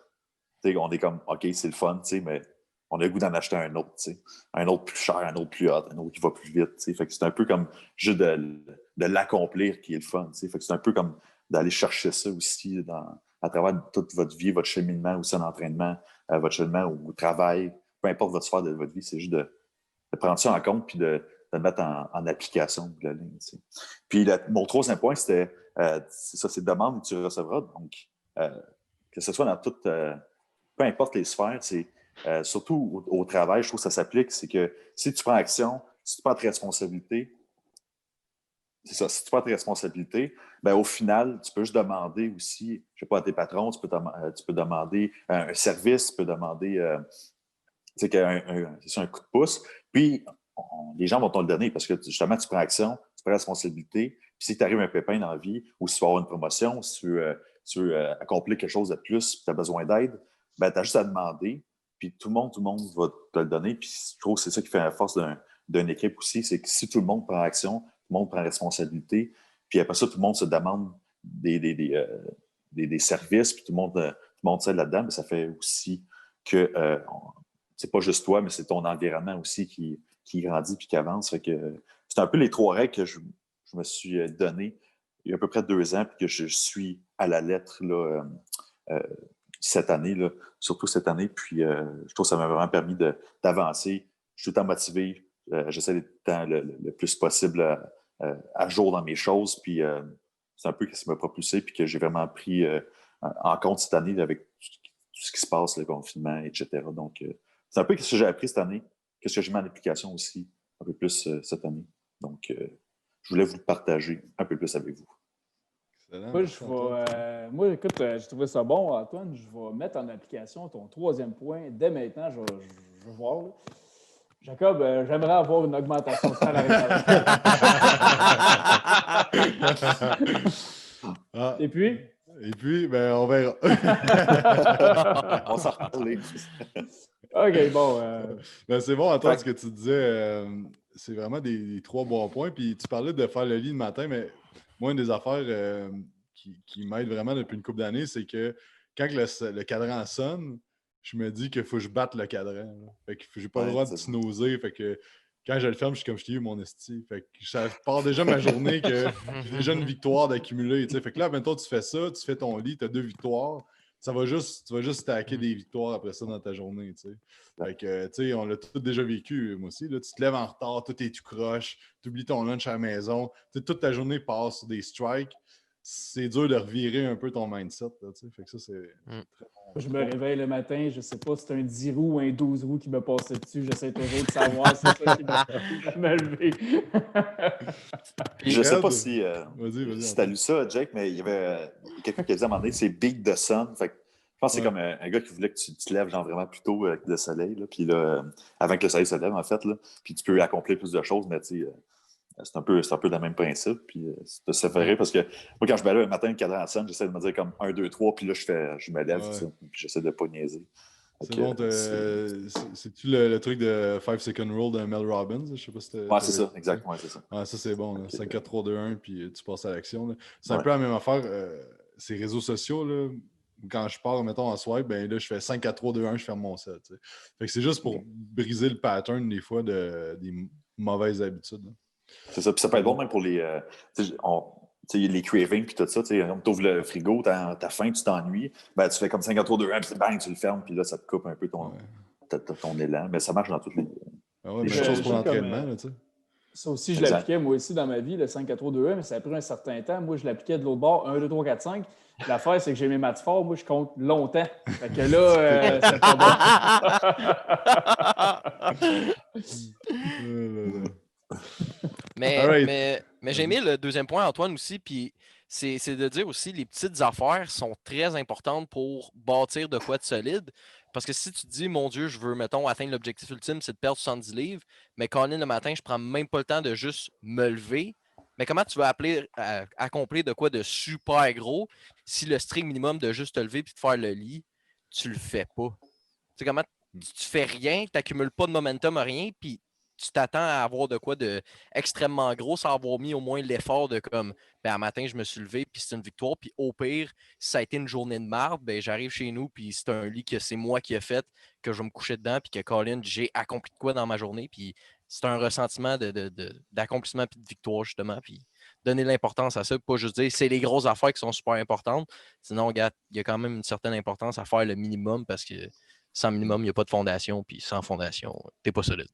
on est comme OK, c'est le fun, mais on a le goût d'en acheter un autre, un autre plus cher, un autre plus hot, un autre qui va plus vite. Fait que c'est un peu comme juste de l'accomplir qui est le fun. Fait que c'est un peu comme d'aller chercher ça aussi à travers toute votre vie, votre cheminement aussi en entraînement, votre cheminement au travail, peu importe votre sphère de votre vie, c'est juste de prendre ça en compte puis de le mettre en application de la ligne. Puis mon troisième point, c'était c'est ça, c'est demande où tu recevras. Donc, que ce soit dans toute, peu importe les sphères, c'est surtout au travail, je trouve que ça s'applique, c'est que si tu prends action, si tu prends tes responsabilités, c'est ça, si tu prends tes responsabilités, au final, tu peux juste demander aussi, je ne sais pas, à tes patrons, tu peux demander un service, tu peux demander c'est un coup de pouce, puis les gens vont te le donner parce que justement, tu prends action, tu prends responsabilité, puis si tu arrives un pépin dans la vie, ou si tu vas avoir une promotion, si tu veux accomplir quelque chose de plus, puis tu as besoin d'aide, tu as juste à demander, puis tout le monde va te le donner, puis je trouve que c'est ça qui fait la force d'une équipe aussi, c'est que si tout le monde prend action, tout le monde prend responsabilité, Puis après ça, tout le monde se demande des services, puis tout le monde s'aide là-dedans, mais ça fait aussi que c'est pas juste toi, mais c'est ton environnement aussi qui grandit puis qui avance. Fait que c'est un peu les 3 règles que je me suis donné il y a à peu près 2 ans, puis que je suis à la lettre là, cette année, là, surtout cette année. Puis je trouve que ça m'a vraiment permis d'avancer. Je suis tout le temps motivé. J'essaie d'être tout le temps le plus possible à jour dans mes choses. Puis c'est un peu ce qui m'a propulsé, puis que j'ai vraiment pris en compte cette année avec tout ce qui se passe, le confinement, etc. Donc, c'est un peu ce que j'ai appris cette année, qu'est-ce que j'ai mis en application aussi un peu plus cette année. Donc, je voulais vous le partager un peu plus avec vous. Moi, écoute, j'ai trouvé ça bon, Antoine. Je vais mettre en application ton 3e point dès maintenant. Je vais voir. Là. Jacob, j'aimerais avoir une augmentation salariale. Et puis, ben, on verra. On s'en reparle. OK, bon. Ben, c'est bon, Antoine, ce que tu disais. C'est vraiment des 3 bons points. Puis tu parlais de faire le lit le matin, mais moi, une des affaires qui m'aide vraiment depuis une couple d'années, c'est que quand le cadran sonne, je me dis qu'il faut que je batte le cadran. Là. Fait que j'ai pas le droit de snoozer. Fait que quand je le ferme, je suis comme je t'ai eu mon esti. Fait que ça part déjà ma journée que j'ai déjà une victoire d'accumuler. Fait que là, maintenant, tu fais ça, tu fais ton lit, tu as 2 victoires. Tu vas juste stacker des victoires après ça dans ta journée. T'sais. Fait que, tu sais, on l'a tout déjà vécu, moi aussi. Là, tu te lèves en retard, tout est tout croche, tu oublies ton lunch à la maison. Toute ta journée passe sur des strikes. C'est dur de revirer un peu ton mindset. Là, fait que ça, c'est très bon. Je me réveille le matin, je sais pas si c'est un 10 roues ou un 12 roues qui me passait dessus. J'essaie toujours de savoir si c'est ça qui va me lever. Je sais pas si vas-y, tu as lu ça, Jake, mais il y avait quelqu'un qui a dit à un moment donné, c'est Big the Sun. Fait que, je pense que c'est comme un gars qui voulait que tu te lèves genre vraiment plus tôt avec le soleil. Là, puis là, avant que le soleil se lève, en fait. Là, puis tu peux accomplir plus de choses, mais tu sais, c'est un peu le même principe. Puis ça fait rire parce que moi, quand je me lève le matin, le cadran sonne, j'essaie de me dire comme 1, 2, 3, puis là, je me lève, puis j'essaie de pas niaiser. C'est bon, c'est-tu le truc de 5 Second Rule de Mel Robbins? Je sais pas si ouais, c'est ça, exactement, c'est ça. Ah, ça, c'est bon. Okay. 5, 4, 3, 2, 1, puis tu passes à l'action. Là. C'est un peu la même affaire. Ces réseaux sociaux, là, quand je pars, mettons, en swipe, ben là, je fais 5, 4, 3, 2, 1, je ferme mon set. T'sais. Fait que c'est juste pour briser le pattern, des fois, des mauvaises habitudes. Là. C'est ça. Puis ça peut être bon même pour les cravings puis tout ça. Tu ouvres le frigo, t'as faim, tu t'ennuies. Ben, tu fais comme 5 3, 2, 1, puis bang, tu le fermes, puis là, ça te coupe un peu ton élan. Mais ça marche dans toutes les. Ah ouais, même chose pour l'entraînement. Ça aussi, je l'appliquais moi aussi dans ma vie, le 5 4 3 2 1, mais ça a pris un certain temps. Moi, je l'appliquais de l'autre bord, 1, 2, 3, 4, 5. L'affaire, c'est que j'ai mes maths forts. Moi, je compte longtemps. Fait que là, c'est pas bon. Mais j'ai aimé le 2e point, Antoine, aussi, puis c'est de dire aussi les petites affaires sont très importantes pour bâtir de quoi de solide. Parce que si tu te dis, mon Dieu, je veux, mettons, atteindre l'objectif ultime, c'est de perdre 70 livres, mais quand on est le matin, je prends même pas le temps de juste me lever. Mais comment tu vas accomplir de quoi de super gros si le strict minimum de juste te lever et de faire le lit, tu le fais pas? Tu sais, comment tu fais rien, tu n'accumules pas de momentum, rien, puis tu t'attends à avoir de quoi de extrêmement gros sans avoir mis au moins l'effort de comme, ben, un matin, je me suis levé, puis c'est une victoire, puis au pire, si ça a été une journée de marde, ben, j'arrive chez nous, puis c'est un lit que c'est moi qui ai fait, que je vais me coucher dedans, puis que Colin, j'ai accompli de quoi dans ma journée, puis c'est un ressentiment d'accomplissement puis de victoire, justement, puis donner l'importance à ça, pas juste dire c'est les grosses affaires qui sont super importantes, sinon, regarde, il y a quand même une certaine importance à faire le minimum, parce que sans minimum, il n'y a pas de fondation, puis sans fondation, t'es pas solide.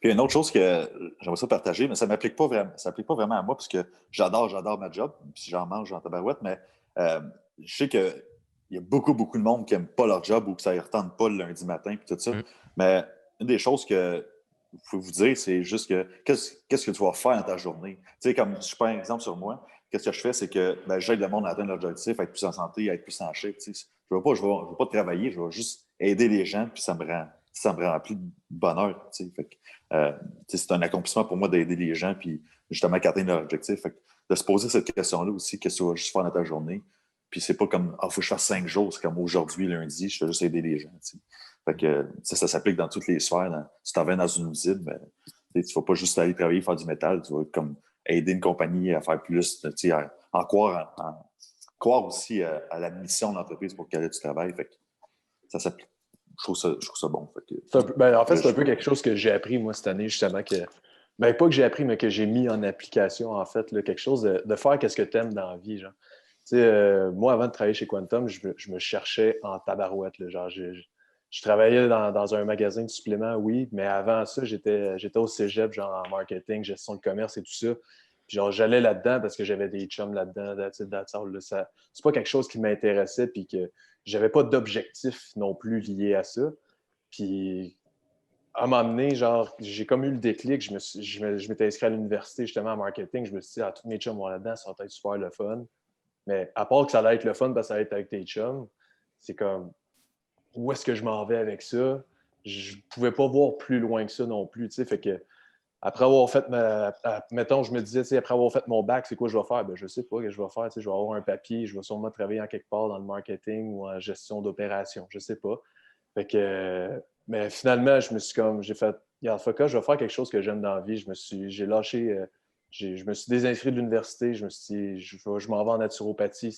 Puis une autre chose que j'aimerais ça partager, mais ça ne m'applique pas vraiment. Ça s'applique pas vraiment à moi parce que j'adore ma job, puis j'en mange en tabarouette, mais je sais qu'il y a beaucoup de monde qui n'aime pas leur job ou que ça ne retente pas le lundi matin puis tout ça. Mais une des choses que vous pouvez vous dire, c'est juste que qu'est-ce que tu vas faire dans ta journée? Tu sais, comme je prends un exemple sur moi, qu'est-ce que je fais, c'est que j'aide le monde à atteindre leur objectif, à être plus en santé, à être plus en shape. Je ne veux pas travailler, je vais juste aider les gens, puis ça me remplit de bonheur. Fait que, c'est un accomplissement pour moi d'aider les gens, puis justement qu'atteindre leur objectif. Fait que, de se poser cette question-là aussi, qu'est-ce que tu vas juste faire dans ta journée? Puis c'est pas comme, faut que je fasse 5 jours, c'est comme aujourd'hui, lundi, je fais juste aider les gens. T'sais. Fait que ça s'applique dans toutes les sphères. Si tu t'en vas dans une usine, ben, tu ne vas pas juste aller travailler, faire du métal, tu vas comme aider une compagnie à faire plus, en croire aussi à la mission de l'entreprise pour laquelle tu travailles. Fait que ça s'applique. Je trouve ça bon. Fait que, en fait, c'est un peu quelque chose que j'ai appris, moi, cette année, justement, pas que j'ai appris, mais que j'ai mis en application, en fait, là, quelque chose de faire qu'est-ce que tu aimes dans la vie, genre. Moi, avant de travailler chez Quantum, je me cherchais en tabarouette, là, genre, je travaillais dans un magasin de suppléments, oui, mais avant ça, j'étais au cégep, genre en marketing, gestion de commerce et tout ça. Puis genre, j'allais là-dedans parce que j'avais des chums là-dedans. C'est pas quelque chose qui m'intéressait, puis que j'avais pas d'objectif non plus lié à ça. Puis à un moment donné, genre, j'ai comme eu le déclic. Je m'étais inscrit à l'université justement en marketing. Je me suis dit, tous mes chums vont là-dedans, ça va être super le fun. Mais à part que ça allait être le fun parce que ça allait être avec tes chums, c'est comme, où est-ce que je m'en vais avec ça? Je pouvais pas voir plus loin que ça non plus. Fait que après avoir fait mettons, je me disais, après avoir fait mon bac, c'est quoi je vais faire? Ben, je sais pas ce que je vais faire. Je vais avoir un papier, je vais sûrement travailler en quelque part dans le marketing ou en gestion d'opération. Je sais pas. Fait que, mais finalement, j'ai fait, regarde, je vais faire quelque chose que j'aime dans la vie. J'ai lâché, je me suis désinscrit de l'université. Je me suis dit, je m'en vais en naturopathie.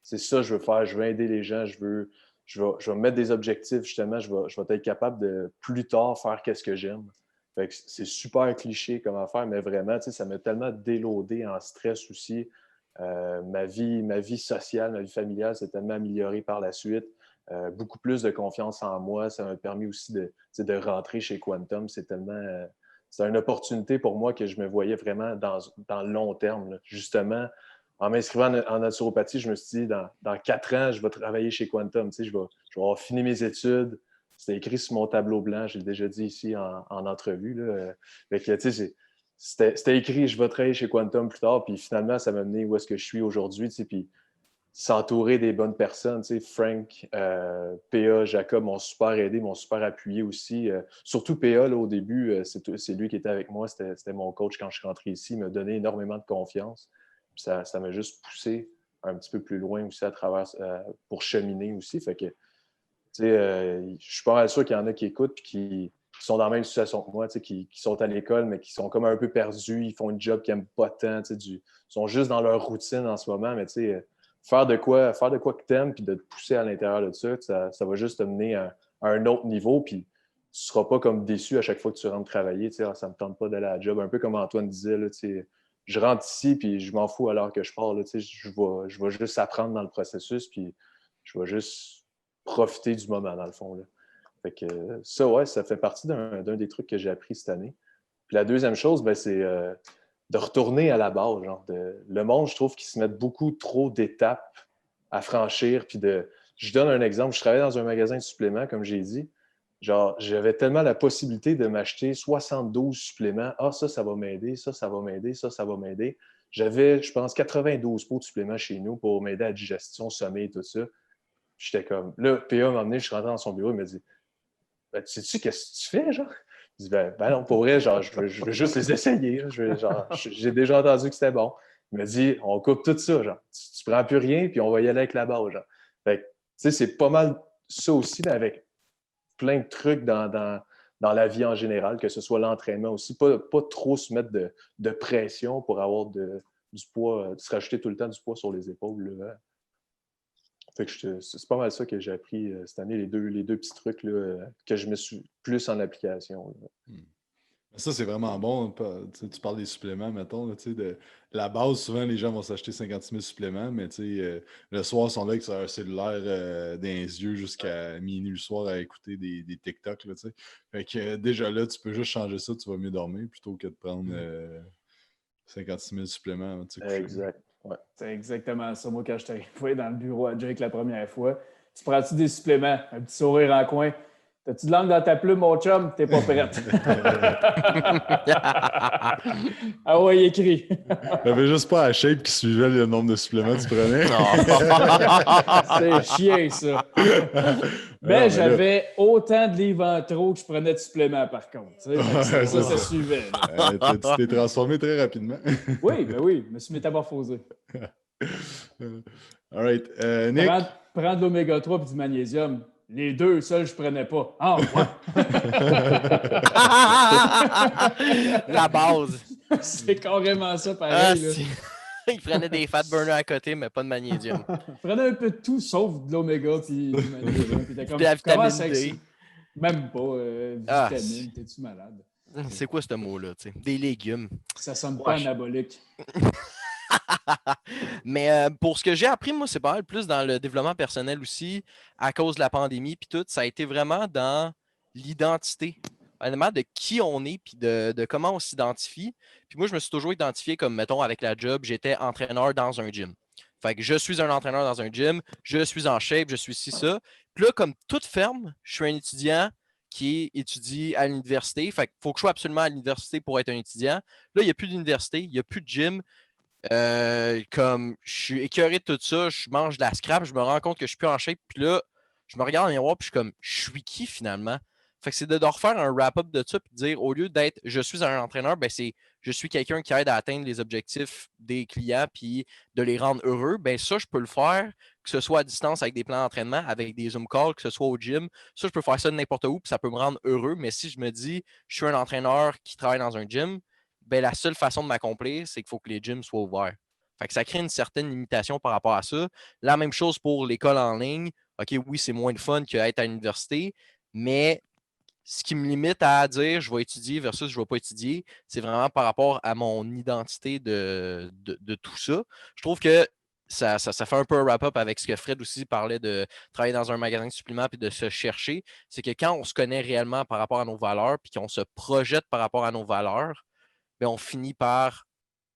C'est ça que je veux faire. Je veux aider les gens. Je vais me mettre des objectifs, justement. Je vais être capable de, plus tard, faire qu'est-ce que j'aime. Fait que c'est super cliché comme affaire, mais vraiment, ça m'a tellement déloadé en stress aussi. Ma vie sociale, ma vie familiale s'est tellement améliorée par la suite. Beaucoup plus de confiance en moi. Ça m'a permis aussi de rentrer chez Quantum. C'est une opportunité pour moi que je me voyais vraiment dans le long terme. Là. Justement, en m'inscrivant en naturopathie, je me suis dit, dans 4 ans, je vais travailler chez Quantum. Je vais avoir fini mes études. C'était écrit sur mon tableau blanc. J'ai déjà dit ici en entrevue. Là. Fait que, c'était écrit, je vais travailler chez Quantum plus tard. Puis finalement, ça m'a mené où est-ce que je suis aujourd'hui. Puis s'entourer des bonnes personnes. Frank, PA, Jacob m'ont super aidé, m'ont super appuyé aussi. Surtout PA, là, au début, c'est lui qui était avec moi. C'était mon coach quand je suis rentré ici. Il m'a donné énormément de confiance. Puis ça m'a juste poussé un petit peu plus loin aussi à travers pour cheminer aussi. Fait que, je suis pas mal sûr qu'il y en a qui écoutent et qui sont dans la même situation que moi, qui sont à l'école, mais qui sont comme un peu perdus. Ils font un job qu'ils n'aiment pas tant. Ils sont juste dans leur routine en ce moment, mais faire de quoi que tu aimes puis de te pousser à l'intérieur de ça, ça va juste te mener à un autre niveau. Puis tu ne seras pas comme déçu à chaque fois que tu rentres travailler. Ça ne me tente pas d'aller à la job. Un peu comme Antoine disait, là, je rentre ici puis je m'en fous à l'heure que je pars. Là, je vais juste apprendre dans le processus puis je vais juste profiter du moment, dans le fond. Là. Fait que ça, ouais, ça fait partie d'un des trucs que j'ai appris cette année. Puis la deuxième chose, c'est de retourner à la base. Le monde, je trouve qu'ils se mettent beaucoup trop d'étapes à franchir. Puis je donne un exemple. Je travaillais dans un magasin de suppléments, comme j'ai dit. Genre, j'avais tellement la possibilité de m'acheter 72 suppléments. Ah, ça va m'aider. Ça va m'aider. Ça va m'aider. J'avais, je pense, 92 pots de suppléments chez nous pour m'aider à la digestion, sommeil et tout ça. J'étais comme... Là, PA m'a emmené, je suis rentré dans son bureau, il m'a dit « Sais-tu qu'est-ce que tu fais, genre? » Je dis ben non, pour vrai, genre, je veux juste les essayer. J'ai déjà entendu que c'était bon. Il m'a dit « On coupe tout ça, genre. Tu prends plus rien, puis on va y aller avec la base, genre. » Fait que, tu sais, c'est pas mal ça aussi, mais avec plein de trucs dans la vie en général, que ce soit l'entraînement aussi. Pas trop se mettre de pression pour avoir du poids, de se rajouter tout le temps du poids sur les épaules, là. Fait que c'est pas mal ça que j'ai appris cette année, les deux petits trucs là, que je me suis plus en application. Ça, c'est vraiment bon. Tu parles des suppléments, mettons. Là, de la base, souvent, les gens vont s'acheter 56 000 suppléments, mais le soir, ils sont là avec leur cellulaire dans les yeux jusqu'à minuit le soir à écouter des TikTok. Là, fait que déjà là, tu peux juste changer ça, tu vas mieux dormir plutôt que de prendre 56 000 suppléments. Exact. Ouais. C'est exactement ça. Moi, quand je suis arrivé dans le bureau à Jake la première fois, tu prends-tu des suppléments? Un petit sourire en coin. T'as-tu de l'angle dans ta plume, mon chum? T'es pas prête. Ah ouais, il écrit. T'avais juste pas la shape qui suivait le nombre de suppléments que tu prenais. C'est chiant, ça. Mais j'avais autant de livres en trop que je prenais de suppléments, par contre. Ça suivait. Tu t'es transformé très rapidement. Oui, je me suis métamorphosé. All right. Nick? Prends de l'oméga 3 et du magnésium. Les deux seuls, je prenais pas. Ah, ouais. La base. C'est carrément ça, pareil. Là. Il prenait des fat burners à côté, mais pas de magnésium. Il prenait un peu de tout, sauf de l'oméga puis du magnésium. Puis t'es comme, De la vitamine comment ça D. existe? Même pas. Vitamine, t'es-tu malade? C'est quoi ce mot-là? T'sais? Des légumes. Ça sonne pas anabolique. Mais pour ce que j'ai appris, moi, c'est pas mal plus dans le développement personnel aussi, à cause de la pandémie, puis tout, ça a été vraiment dans l'identité. Honnêtement, de qui on est, puis de comment on s'identifie. Puis moi, je me suis toujours identifié comme, mettons, avec la job, j'étais entraîneur dans un gym. Fait que je suis un entraîneur dans un gym, je suis en shape, je suis ci, ça. Puis là, comme toute ferme, je suis un étudiant qui étudie à l'université. Fait qu'il faut que je sois absolument à l'université pour être un étudiant. Là, il n'y a plus d'université, il n'y a plus de gym. Comme je suis écœuré de tout ça, je mange de la scrap, je me rends compte que je suis plus en shape. Puis là, je me regarde dans le miroir, puis je suis comme, je suis qui finalement? Fait que c'est de refaire un wrap-up de ça, puis de dire, au lieu d'être je suis un entraîneur, ben c'est je suis quelqu'un qui aide à atteindre les objectifs des clients, puis de les rendre heureux. Ben ça, je peux le faire, que ce soit à distance avec des plans d'entraînement, avec des Zoom calls, que ce soit au gym. Ça, je peux faire ça de n'importe où, puis ça peut me rendre heureux. Mais si je me dis, je suis un entraîneur qui travaille dans un gym, ben la seule façon de m'accomplir, c'est qu'il faut que les gyms soient ouverts. Fait que ça crée une certaine limitation par rapport à ça. La même chose pour l'école en ligne. OK, oui, c'est moins de fun qu'être à l'université, mais ce qui me limite à dire je vais étudier versus je ne vais pas étudier, c'est vraiment par rapport à mon identité de tout ça. Je trouve que ça fait un peu un wrap-up avec ce que Fred aussi parlait de travailler dans un magasin de suppléments et de se chercher. C'est que quand on se connaît réellement par rapport à nos valeurs puis qu'on se projette par rapport à nos valeurs, bien, on finit par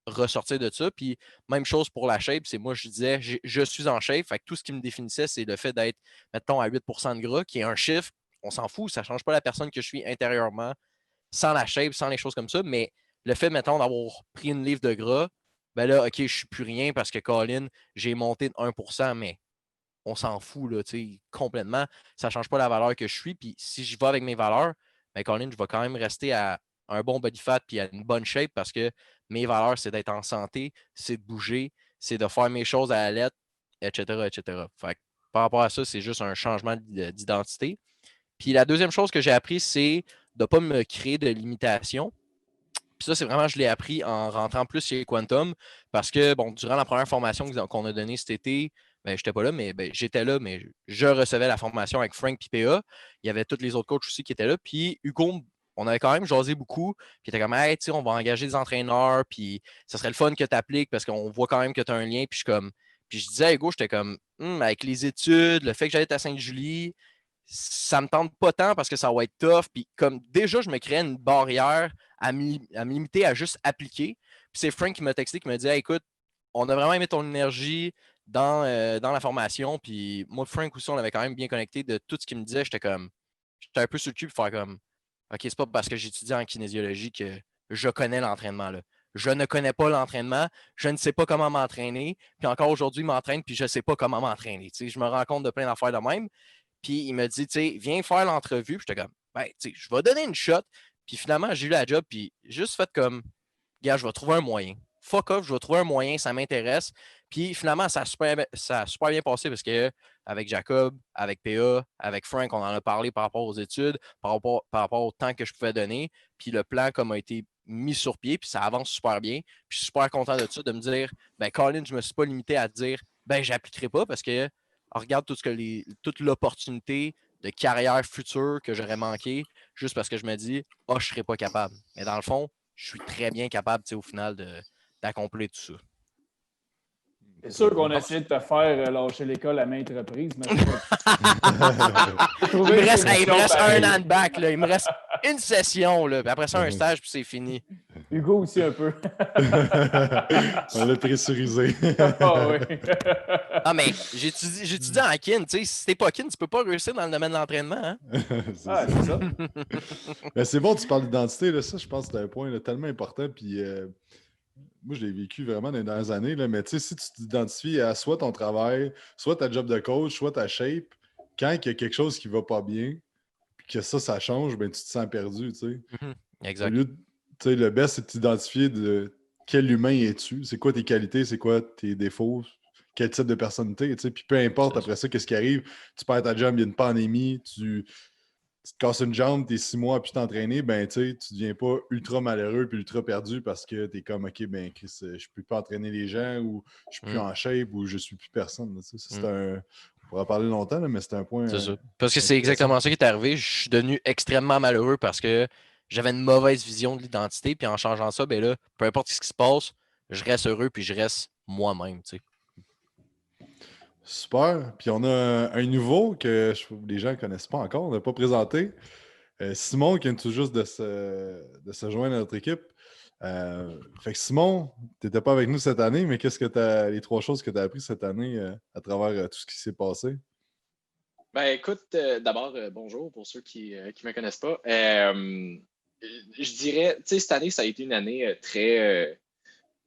ressortir de ça. Puis même chose pour la shape, c'est moi, je disais, je suis en shape. Fait que tout ce qui me définissait, c'est le fait d'être, mettons, à 8 de gras, qui est un chiffre. On s'en fout, ça ne change pas la personne que je suis intérieurement, sans la shape, sans les choses comme ça. Mais le fait, mettons, d'avoir pris une livre de gras, ben là, OK, je ne suis plus rien parce que Colin, j'ai monté de 1 mais on s'en fout, là, complètement. Ça ne change pas la valeur que je suis. Puis si je vais avec mes valeurs, ben Colin, je vais quand même rester à un bon body fat puis à une bonne shape parce que mes valeurs, c'est d'être en santé, c'est de bouger, c'est de faire mes choses à la lettre, etc., etc. Fait que, par rapport à ça, c'est juste un changement d'identité. Puis la deuxième chose que j'ai appris, c'est de ne pas me créer de limitations. Puis ça, c'est vraiment, je l'ai appris en rentrant plus chez Quantum parce que, bon, durant la première formation qu'on a donnée cet été, ben, je n'étais pas là, mais j'étais là, mais je recevais la formation avec Frank et PA. Il y avait tous les autres coachs aussi qui étaient là. Puis Hugo, on avait quand même jasé beaucoup. Puis il était comme, hey, tu sais, on va engager des entraîneurs, puis ça serait le fun que tu appliques parce qu'on voit quand même que tu as un lien. Puis je disais à Hugo, j'étais comme, avec les études, le fait que j'allais être à Sainte-Julie, ça me tente pas tant parce que ça va être tough. Puis comme déjà, je me créais une barrière à me limiter à juste appliquer. Puis c'est Frank qui m'a texté, qui m'a dit, hey, écoute, on a vraiment aimé ton énergie dans la formation. Puis moi, Frank aussi, on avait quand même bien connecté de tout ce qu'il me disait. J'étais un peu sur le cul pour faire comme, OK, c'est pas parce que j'étudie en kinésiologie que je connais l'entraînement, là. Je ne connais pas l'entraînement, je ne sais pas comment m'entraîner, puis encore aujourd'hui, je m'entraîne, puis je ne sais pas comment m'entraîner. Tu sais, je me rends compte de plein d'affaires de même. Puis il me dit, tu sais, viens faire l'entrevue. Puis j'étais comme, ben, tu sais, je vais donner une shot. Puis finalement, j'ai eu la job, puis juste fait comme, gars, je vais trouver un moyen. Fuck off, je vais trouver un moyen, ça m'intéresse. Puis finalement, ça a super bien passé parce que avec Jacob, avec PA, avec Frank, on en a parlé par rapport aux études, par rapport au temps que je pouvais donner. Puis le plan comme a été mis sur pied, puis ça avance super bien. Puis je suis super content de ça, de me dire, ben Colin, je ne me suis pas limité à dire, ben j'appliquerai pas parce que regarde toute l'opportunité de carrière future que j'aurais manqué juste parce que je me dis, je ne serais pas capable. Mais dans le fond, je suis très bien capable, au final, d'accomplir tout ça. C'est sûr qu'on a essayé de te faire lâcher l'école à maintes reprises, mais il me reste un an de bac, là. Il me reste une session, là. Puis après ça, un stage, puis c'est fini. Hugo aussi un peu. On l'a pressurisé. Ah oui. Ah, mais j'étudie en kin. Tu sais, si t'es pas kin, tu peux pas réussir dans le domaine de l'entraînement. Hein? C'est ça. Mais c'est bon, tu parles d'identité. Là, ça, je pense que c'est un point là, tellement important. Puis moi, je l'ai vécu vraiment dans les dernières années. Là, mais tu sais, si tu t'identifies à soit ton travail, soit ta job de coach, soit ta shape, quand il y a quelque chose qui va pas bien, puis que ça change, ben, tu te sens perdu. Tu sais. Exact. Au lieu de, tu sais, le best, c'est de t'identifier de quel humain es-tu, c'est quoi tes qualités, c'est quoi tes défauts, quel type de personnalité. Tu sais. Puis peu importe après ça, qu'est-ce qui arrive, tu perds ta job, il y a une pandémie, tu tu te casses une jambe, t'es 6 mois puis t'entraîner, ben tu deviens pas ultra malheureux puis ultra perdu parce que t'es comme OK, ben Chris, je peux pas entraîner les gens ou je suis plus en shape ou je suis plus personne. Ça, c'est on pourra en parler longtemps, là, mais c'est un point. C'est ça. Parce que c'est exactement ça qui est arrivé. Je suis devenu extrêmement malheureux parce que j'avais une mauvaise vision de l'identité. Puis en changeant ça, ben là, peu importe ce qui se passe, je reste heureux puis je reste moi-même. Super. Puis on a un nouveau que les gens ne connaissent pas encore, on n'a pas présenté. Simon qui vient tout juste de se joindre à notre équipe. Fait que Simon, tu n'étais pas avec nous cette année, mais qu'est-ce que les 3 choses que tu as apprises cette année à travers tout ce qui s'est passé? Ben écoute, d'abord, bonjour pour ceux qui ne me connaissent pas. Je dirais, tu sais, cette année, ça a été une année très,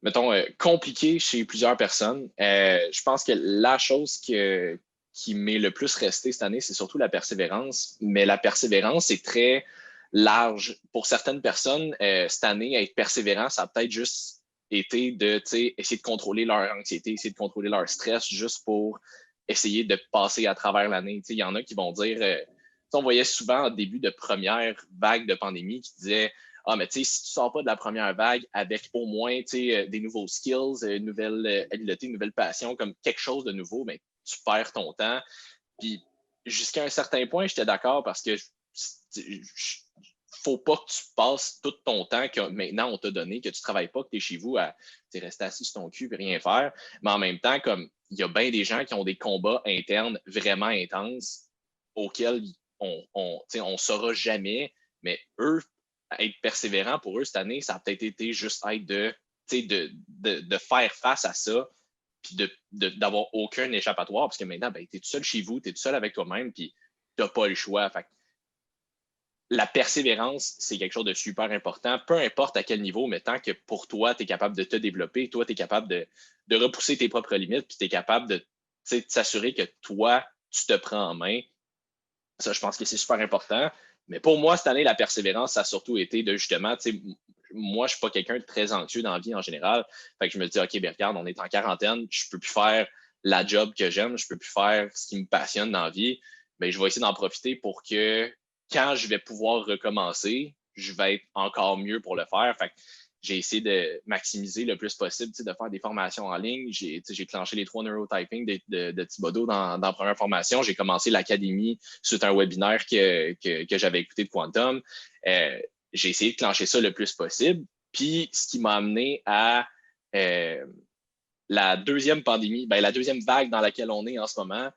mettons, compliquée chez plusieurs personnes. Je pense que la chose qui m'est le plus restée cette année, c'est surtout la persévérance. Mais la persévérance est très large. Pour certaines personnes, cette année, être persévérant, ça a peut-être juste été de, tu sais, essayer de contrôler leur anxiété, essayer de contrôler leur stress juste pour essayer de passer à travers l'année. Il y en a qui vont dire, on voyait souvent au début de première vague de pandémie qui disaient ah, mais tu sais, si tu ne sors pas de la première vague avec au moins des nouveaux skills, une nouvelle habileté, une nouvelle passion, comme quelque chose de nouveau, ben, tu perds ton temps. Puis jusqu'à un certain point, j'étais d'accord parce que faut pas que tu passes tout ton temps que maintenant on t'a donné, que tu ne travailles pas, que tu es chez vous à rester assis sur ton cul et rien faire. Mais en même temps, comme il y a bien des gens qui ont des combats internes vraiment intenses auxquels on ne saura jamais, mais eux, être persévérant pour eux cette année, ça a peut-être été juste être de faire face à ça, puis d'avoir aucun échappatoire, parce que maintenant, ben, tu es tout seul chez vous, tu es tout seul avec toi-même, puis tu n'as pas le choix. Fait la persévérance, c'est quelque chose de super important, peu importe à quel niveau, mais tant que pour toi, tu es capable de te développer, toi, tu es capable de repousser tes propres limites, puis tu es capable de s'assurer que toi, tu te prends en main. Ça, je pense que c'est super important. Mais pour moi, cette année, la persévérance, ça a surtout été de justement, moi, je ne suis pas quelqu'un de très anxieux dans la vie en général. Fait que je me dis, OK, ben regarde, on est en quarantaine, je ne peux plus faire la job que j'aime, je ne peux plus faire ce qui me passionne dans la vie. Mais je vais essayer d'en profiter pour que quand je vais pouvoir recommencer, je vais être encore mieux pour le faire. Fait que j'ai essayé de maximiser le plus possible, de faire des formations en ligne. J'ai clenché les 3 neurotyping de Thibodeau dans la première formation. J'ai commencé l'académie suite à un webinaire que j'avais écouté de Quantum. J'ai essayé de clencher ça le plus possible. Puis, ce qui m'a amené à la deuxième pandémie, ben, la deuxième vague dans laquelle on est en ce moment.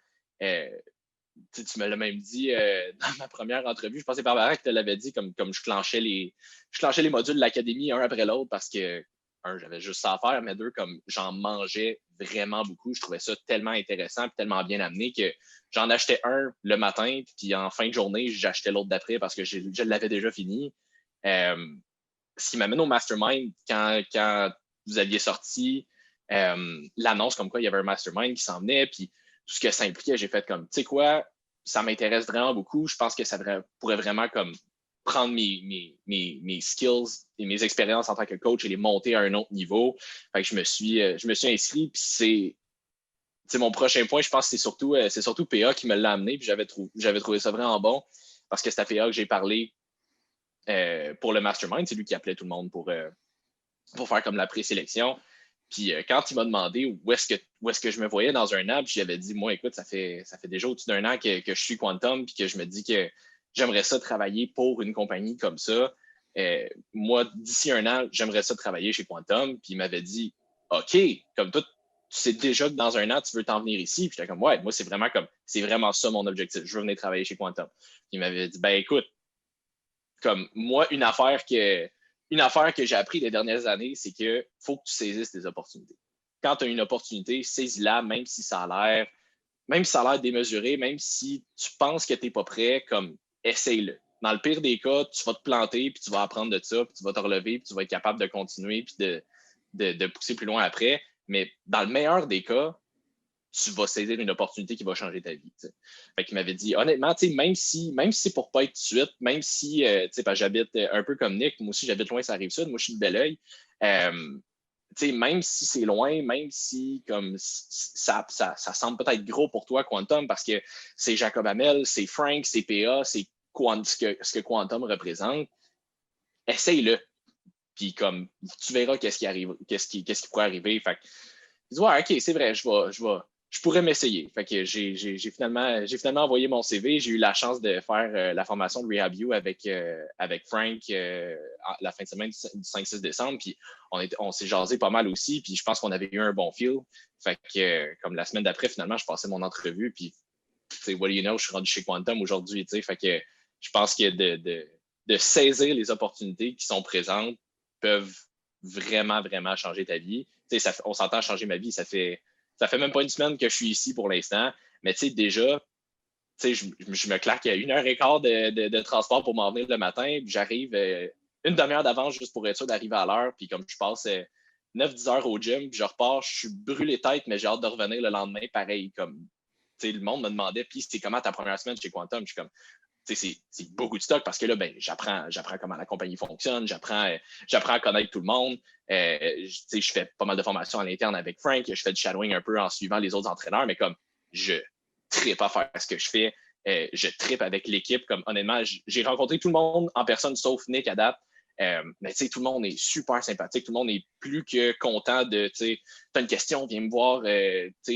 Tu me l'as même dit dans ma première entrevue. Je pensais Barbara que tu l'avais dit comme je clenchais les modules de l'académie un après l'autre parce que, un, j'avais juste ça à faire, mais deux, comme j'en mangeais vraiment beaucoup. Je trouvais ça tellement intéressant et tellement bien amené que j'en achetais un le matin, puis en fin de journée, j'achetais l'autre d'après parce que je l'avais déjà fini. Ce qui m'amène au mastermind, quand vous aviez sorti l'annonce comme quoi il y avait un mastermind qui s'en venait, puis tout ce que ça impliquait, j'ai fait comme, tu sais quoi, ça m'intéresse vraiment beaucoup. Je pense que ça pourrait vraiment comme prendre mes skills et mes expériences en tant que coach et les monter à un autre niveau. Fait que je me suis inscrit, puis c'est mon prochain point, je pense que c'est surtout PA qui me l'a amené, puis j'avais trouvé ça vraiment bon parce que c'est à PA que j'ai parlé pour le mastermind. C'est lui qui appelait tout le monde pour faire comme la présélection. Puis quand il m'a demandé où est-ce que je me voyais dans un an, puis j'avais dit, moi, écoute, ça fait déjà au-dessus d'un an que je suis Quantum, puis que je me dis que j'aimerais ça travailler pour une compagnie comme ça. Moi, d'ici un an, j'aimerais ça travailler chez Quantum. Puis il m'avait dit, OK, comme toi, tu sais déjà que dans un an, tu veux t'en venir ici. Puis j'étais comme, ouais, moi, c'est vraiment ça mon objectif. Je veux venir travailler chez Quantum. Puis il m'avait dit, ben écoute, comme moi, une affaire que j'ai appris les dernières années, c'est qu'il faut que tu saisisses tes opportunités. Quand tu as une opportunité, saisis-la, même si ça a l'air démesuré, même si tu penses que tu n'es pas prêt, comme essaye-le. Dans le pire des cas, tu vas te planter, puis tu vas apprendre de ça, puis tu vas te relever, puis tu vas être capable de continuer, puis de pousser plus loin après. Mais dans le meilleur des cas, tu vas saisir une opportunité qui va changer ta vie. T'sais. Fait qu'il m'avait dit, honnêtement, même si c'est pour pas être tout de suite, même si j'habite un peu comme Nick, moi aussi j'habite loin, ça arrive sud, moi je suis de Belleuil. Même si c'est loin, même si comme ça semble peut-être gros pour toi, Quantum, parce que c'est Jacob Hamel, c'est Frank, c'est PA, c'est ce que Quantum représente, essaye-le. Puis comme tu verras qu'est-ce qui pourrait arriver. Fait que, je dis, ouais, OK, c'est vrai, je pourrais m'essayer. Fait que j'ai finalement envoyé mon CV. J'ai eu la chance de faire la formation de Rehab U avec Frank la fin de semaine du 5-6 décembre. Puis on s'est jasé pas mal aussi. Puis je pense qu'on avait eu un bon feel. Fait que comme la semaine d'après, finalement, je passais mon entrevue. Puis, tu sais, what do you know, je suis rendu chez Quantum aujourd'hui. Fait que je pense que de saisir les opportunités qui sont présentes peuvent vraiment, vraiment changer ta vie. On s'entend changer ma vie. Ça fait même pas une semaine que je suis ici pour l'instant. Mais déjà, je me claque à 1h15 de transport pour m'en venir le matin. Puis j'arrive une demi-heure d'avance juste pour être sûr d'arriver à l'heure. Puis comme je passe 9-10 heures au gym, puis je repars, je suis brûlé tête, mais j'ai hâte de revenir le lendemain pareil. Comme le monde me demandait, puis c'était comment ta première semaine chez Quantum? Je suis comme, c'est beaucoup de stock parce que là, ben, j'apprends comment la compagnie fonctionne, j'apprends à connaître tout le monde. Je fais pas mal de formations à l'interne avec Frank, je fais du shadowing un peu en suivant les autres entraîneurs, mais comme je trippe à faire ce que je fais, je trippe avec l'équipe. Comme honnêtement, j'ai rencontré tout le monde en personne sauf Nick à date. Mais tout le monde est super sympathique, tout le monde est plus que content de, tu as une question, viens me voir,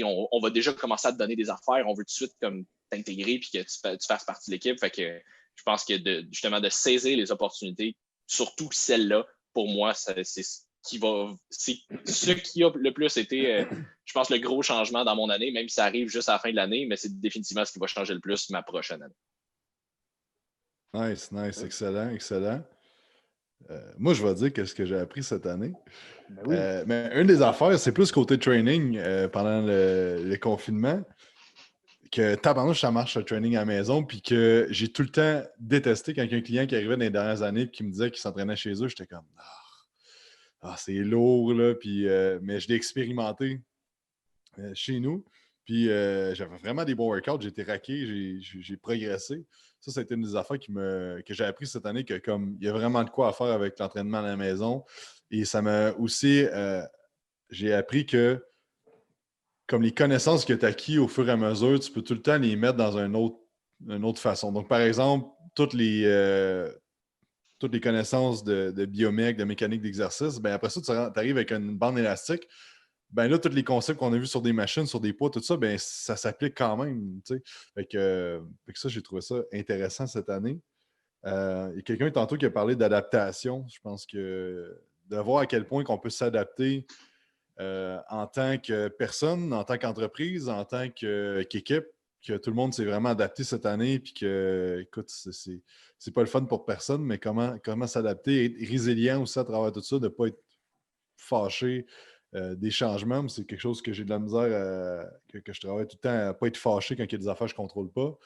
on va déjà commencer à te donner des affaires, on veut tout de suite comme t'intégrer puis que tu fasses partie de l'équipe. Fait que je pense que justement de saisir les opportunités, surtout celle-là, pour moi, c'est ce qui a le plus été, je pense, le gros changement dans mon année, même si ça arrive juste à la fin de l'année, mais c'est définitivement ce qui va changer le plus ma prochaine année. Nice. Excellent. Moi, je vais dire qu'est-ce que j'ai appris cette année. Ben oui. Mais une des affaires, c'est plus côté training pendant le confinement. Que tabarnouche, ça marche le training à la maison, puis que j'ai tout le temps détesté quand il y a un client qui arrivait dans les dernières années et qui me disait qu'il s'entraînait chez eux. J'étais comme c'est lourd, là. Puis, mais je l'ai expérimenté chez nous. Puis j'avais vraiment des bons workouts, j'ai été raqué, j'ai progressé. Ça a été une des affaires que j'ai appris cette année, que comme il y a vraiment de quoi à faire avec l'entraînement à la maison. Et ça m'a aussi, j'ai appris que comme les connaissances que tu as acquises au fur et à mesure, tu peux tout le temps les mettre dans une autre façon. Donc, par exemple, toutes les connaissances de biomec, de mécanique d'exercice, ben après ça, tu arrives avec une bande élastique. Ben là, tous les concepts qu'on a vus sur des machines, sur des poids, tout ça, ben ça s'applique quand même. Fait que ça, j'ai trouvé ça intéressant cette année. Il y a quelqu'un tantôt qui a parlé d'adaptation. Je pense que de voir à quel point qu'on peut s'adapter en tant que personne, en tant qu'entreprise, en tant qu'équipe, que tout le monde s'est vraiment adapté cette année, puis que, écoute, c'est pas le fun pour personne, mais comment s'adapter, être résilient aussi à travers tout ça, de ne pas être fâché des changements. C'est quelque chose que j'ai de la misère, que je travaille tout le temps à ne pas être fâché quand il y a des affaires que je ne contrôle pas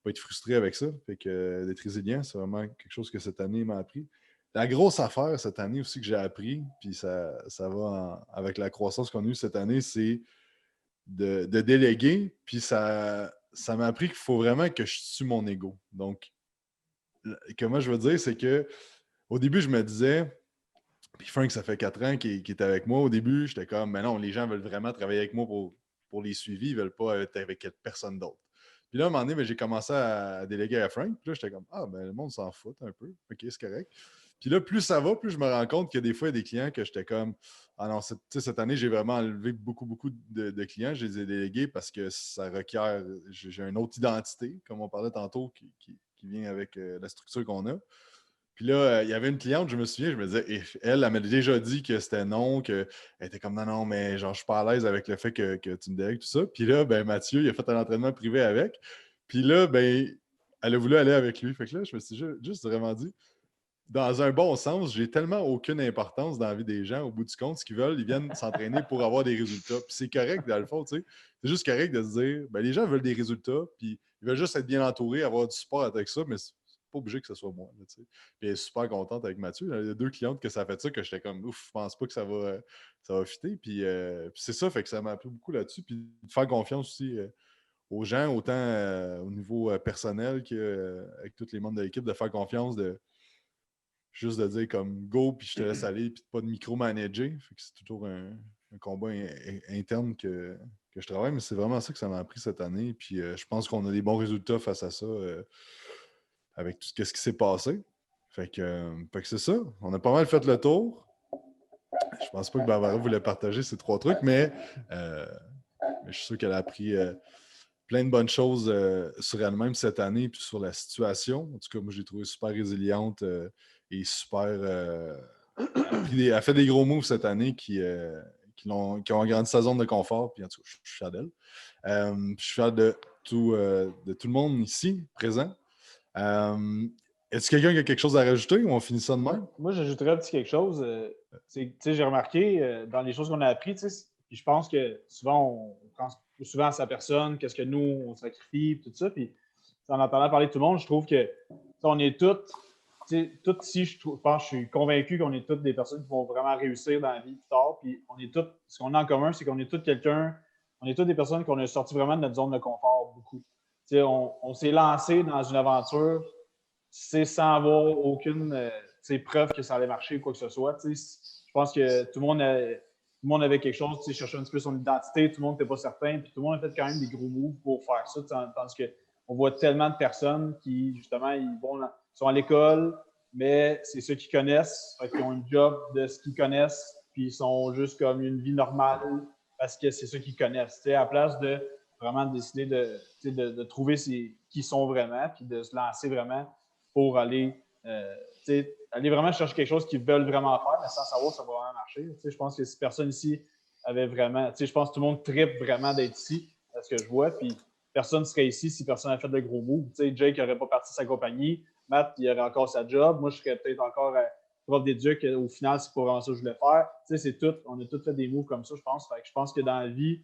être frustré avec ça. Fait que d'être résilient, c'est vraiment quelque chose que cette année m'a appris. La grosse affaire cette année aussi que j'ai appris, puis ça va avec la croissance qu'on a eue cette année, c'est de déléguer. Puis ça m'a appris qu'il faut vraiment que je tue mon ego. Donc, comment je veux dire, c'est que au début, je me disais, puis Frank, ça fait 4 ans qu'il est avec moi. Au début, j'étais comme, mais non, les gens veulent vraiment travailler avec moi pour les suivis, ils ne veulent pas être avec personne d'autre. Puis là, à un moment donné, ben, j'ai commencé à déléguer à Frank. Puis là, j'étais comme, le monde s'en fout un peu. OK, c'est correct. Puis là, plus ça va, plus je me rends compte que des fois, il y a des clients que j'étais comme, non, cette année, j'ai vraiment enlevé beaucoup de clients. Je les ai délégués parce que ça requiert, j'ai une autre identité, comme on parlait tantôt, qui vient avec la structure qu'on a. Puis là, il y avait une cliente, je me souviens, je me disais, elle m'a déjà dit que c'était non, qu'elle était comme non, mais genre, je suis pas à l'aise avec le fait que tu me délègues, tout ça. Puis là, ben Mathieu, il a fait un entraînement privé avec. Puis là, ben, elle a voulu aller avec lui. Fait que là, je me suis juste vraiment dit, dans un bon sens, j'ai tellement aucune importance dans la vie des gens, au bout du compte, ce qu'ils veulent, ils viennent s'entraîner pour avoir des résultats. Puis c'est correct, dans le fond, tu sais. C'est juste correct de se dire, ben, les gens veulent des résultats, puis ils veulent juste être bien entourés, avoir du support avec ça, mais pas obligé que ce soit moi. Là, puis elle est super contente avec Mathieu. Il y a 2 clientes que ça a fait ça, que j'étais comme ouf, je pense pas que ça va fitter. Puis c'est ça, fait que ça m'a appris beaucoup là-dessus. Puis de faire confiance aussi aux gens, autant au niveau personnel qu'avec tous les membres de l'équipe, de faire confiance, juste de dire comme go, puis je te laisse aller, puis pas de micro-manager. Fait que c'est toujours un combat interne que je travaille, mais c'est vraiment ça que ça m'a appris cette année. Puis je pense qu'on a des bons résultats face à ça. avec tout ce qui s'est passé. Fait que c'est ça. On a pas mal fait le tour. Je pense pas que Barbara voulait partager ces 3 trucs, mais je suis sûr qu'elle a appris plein de bonnes choses sur elle-même cette année puis sur la situation. En tout cas, moi, je l'ai trouvée super résiliente et super... elle a fait des gros moves cette année qui ont agrandi sa zone de confort. Puis en tout cas, je suis fier d'elle. Je suis fier de tout le monde ici, présent. Est-ce quelqu'un qui a quelque chose à rajouter ou on finit ça de même? Moi, j'ajouterais un petit quelque chose. J'ai remarqué dans les choses qu'on a apprises, puis je pense que souvent, on pense souvent à sa personne, qu'est-ce que nous, on sacrifie, tout ça. Puis en entendant parler de tout le monde, je trouve que on est toutes ici, je suis convaincu qu'on est toutes des personnes qui vont vraiment réussir dans la vie plus tard. Puis on est toutes, ce qu'on a en commun, c'est qu'on est toutes des personnes qu'on a sorti vraiment de notre zone de confort beaucoup. On s'est lancé dans une aventure sans avoir aucune preuve que ça allait marcher ou quoi que ce soit. Je pense que tout le monde avait quelque chose, cherchait un petit peu son identité, tout le monde n'était pas certain, puis tout le monde a fait quand même des gros moves pour faire ça, tandis qu'on voit tellement de personnes qui, justement, ils sont à l'école, mais c'est ceux qui connaissent, qui ont un job de ce qu'ils connaissent, puis ils sont juste comme une vie normale parce que c'est ceux qu'ils connaissent. À la place de vraiment décider de trouver qui sont vraiment, puis de se lancer vraiment pour aller vraiment chercher quelque chose qu'ils veulent vraiment faire, mais sans savoir si ça va vraiment marcher. Je pense que si personne ici avait vraiment... Je pense que tout le monde tripe vraiment d'être ici, à ce que je vois, puis personne ne serait ici si personne n'avait fait de gros moves. Jake n'aurait pas parti sa compagnie, Matt, il aurait encore sa job, moi, je serais peut-être encore prof d'éduc, au final, c'est pas vraiment ça que je voulais faire. C'est tout, on a tous fait des moves comme ça, je pense. Fait que je pense que dans la vie,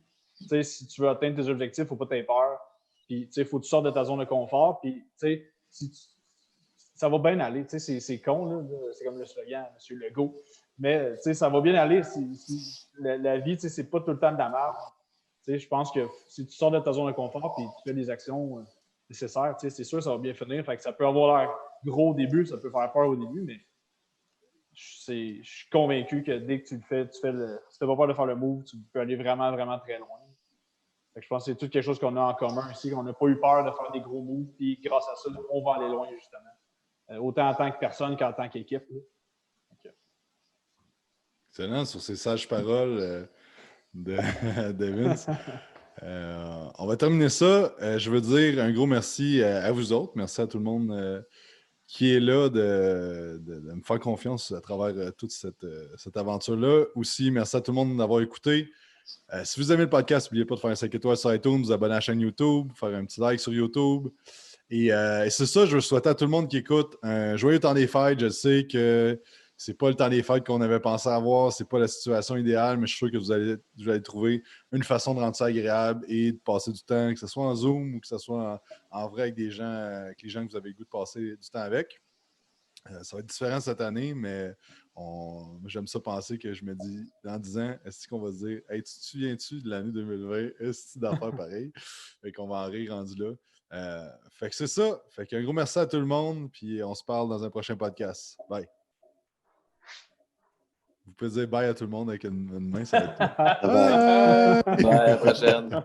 si tu veux atteindre tes objectifs, il ne faut pas t'avoir peur. Puis, il faut que tu sortes de ta zone de confort. Puis, ça va bien aller. C'est con, là. C'est comme le slogan, M. Legault. Mais ça va bien aller. La vie, c'est pas tout le temps de la merde. Je pense que si tu sors de ta zone de confort et tu fais des actions nécessaires, c'est sûr que ça va bien finir. Fait que ça peut avoir l'air gros au début, ça peut faire peur au début, mais je suis convaincu que dès que tu le fais, si tu n'as pas peur de faire le move, tu peux aller vraiment, vraiment très loin. Fait que je pense que c'est tout quelque chose qu'on a en commun ici, qu'on n'a pas eu peur de faire des gros moves, puis grâce à ça, on va aller loin, justement. Autant en tant que personne qu'en tant qu'équipe. Excellent, sur ces sages paroles de Vince. On va terminer ça. Je veux dire un gros merci à vous autres. Merci à tout le monde qui est là de me faire confiance à travers toute cette aventure-là. Aussi, merci à tout le monde d'avoir écouté. Si vous aimez le podcast, n'oubliez pas de faire un 5 étoiles sur iTunes, vous abonner à la chaîne YouTube, faire un petit like sur YouTube. Et c'est ça, je veux souhaiter à tout le monde qui écoute un joyeux temps des fêtes. Je sais que c'est pas le temps des fêtes qu'on avait pensé avoir, c'est pas la situation idéale, mais je suis sûr que vous allez trouver une façon de rendre ça agréable et de passer du temps, que ce soit en Zoom ou que ce soit en vrai avec des gens, avec les gens que vous avez le goût de passer du temps avec. Ça va être différent cette année, mais j'aime ça penser que je me dis, dans 10 ans, est-ce qu'on va se dire, hey, tu te souviens-tu de l'année 2020? Est-ce d'affaires pareil? Fait qu'on va en rire rendu là. Fait que c'est ça. Fait qu'un gros merci à tout le monde, puis on se parle dans un prochain podcast. Bye. Vous pouvez dire bye à tout le monde avec une main, ça va être tout. Bye, à la prochaine.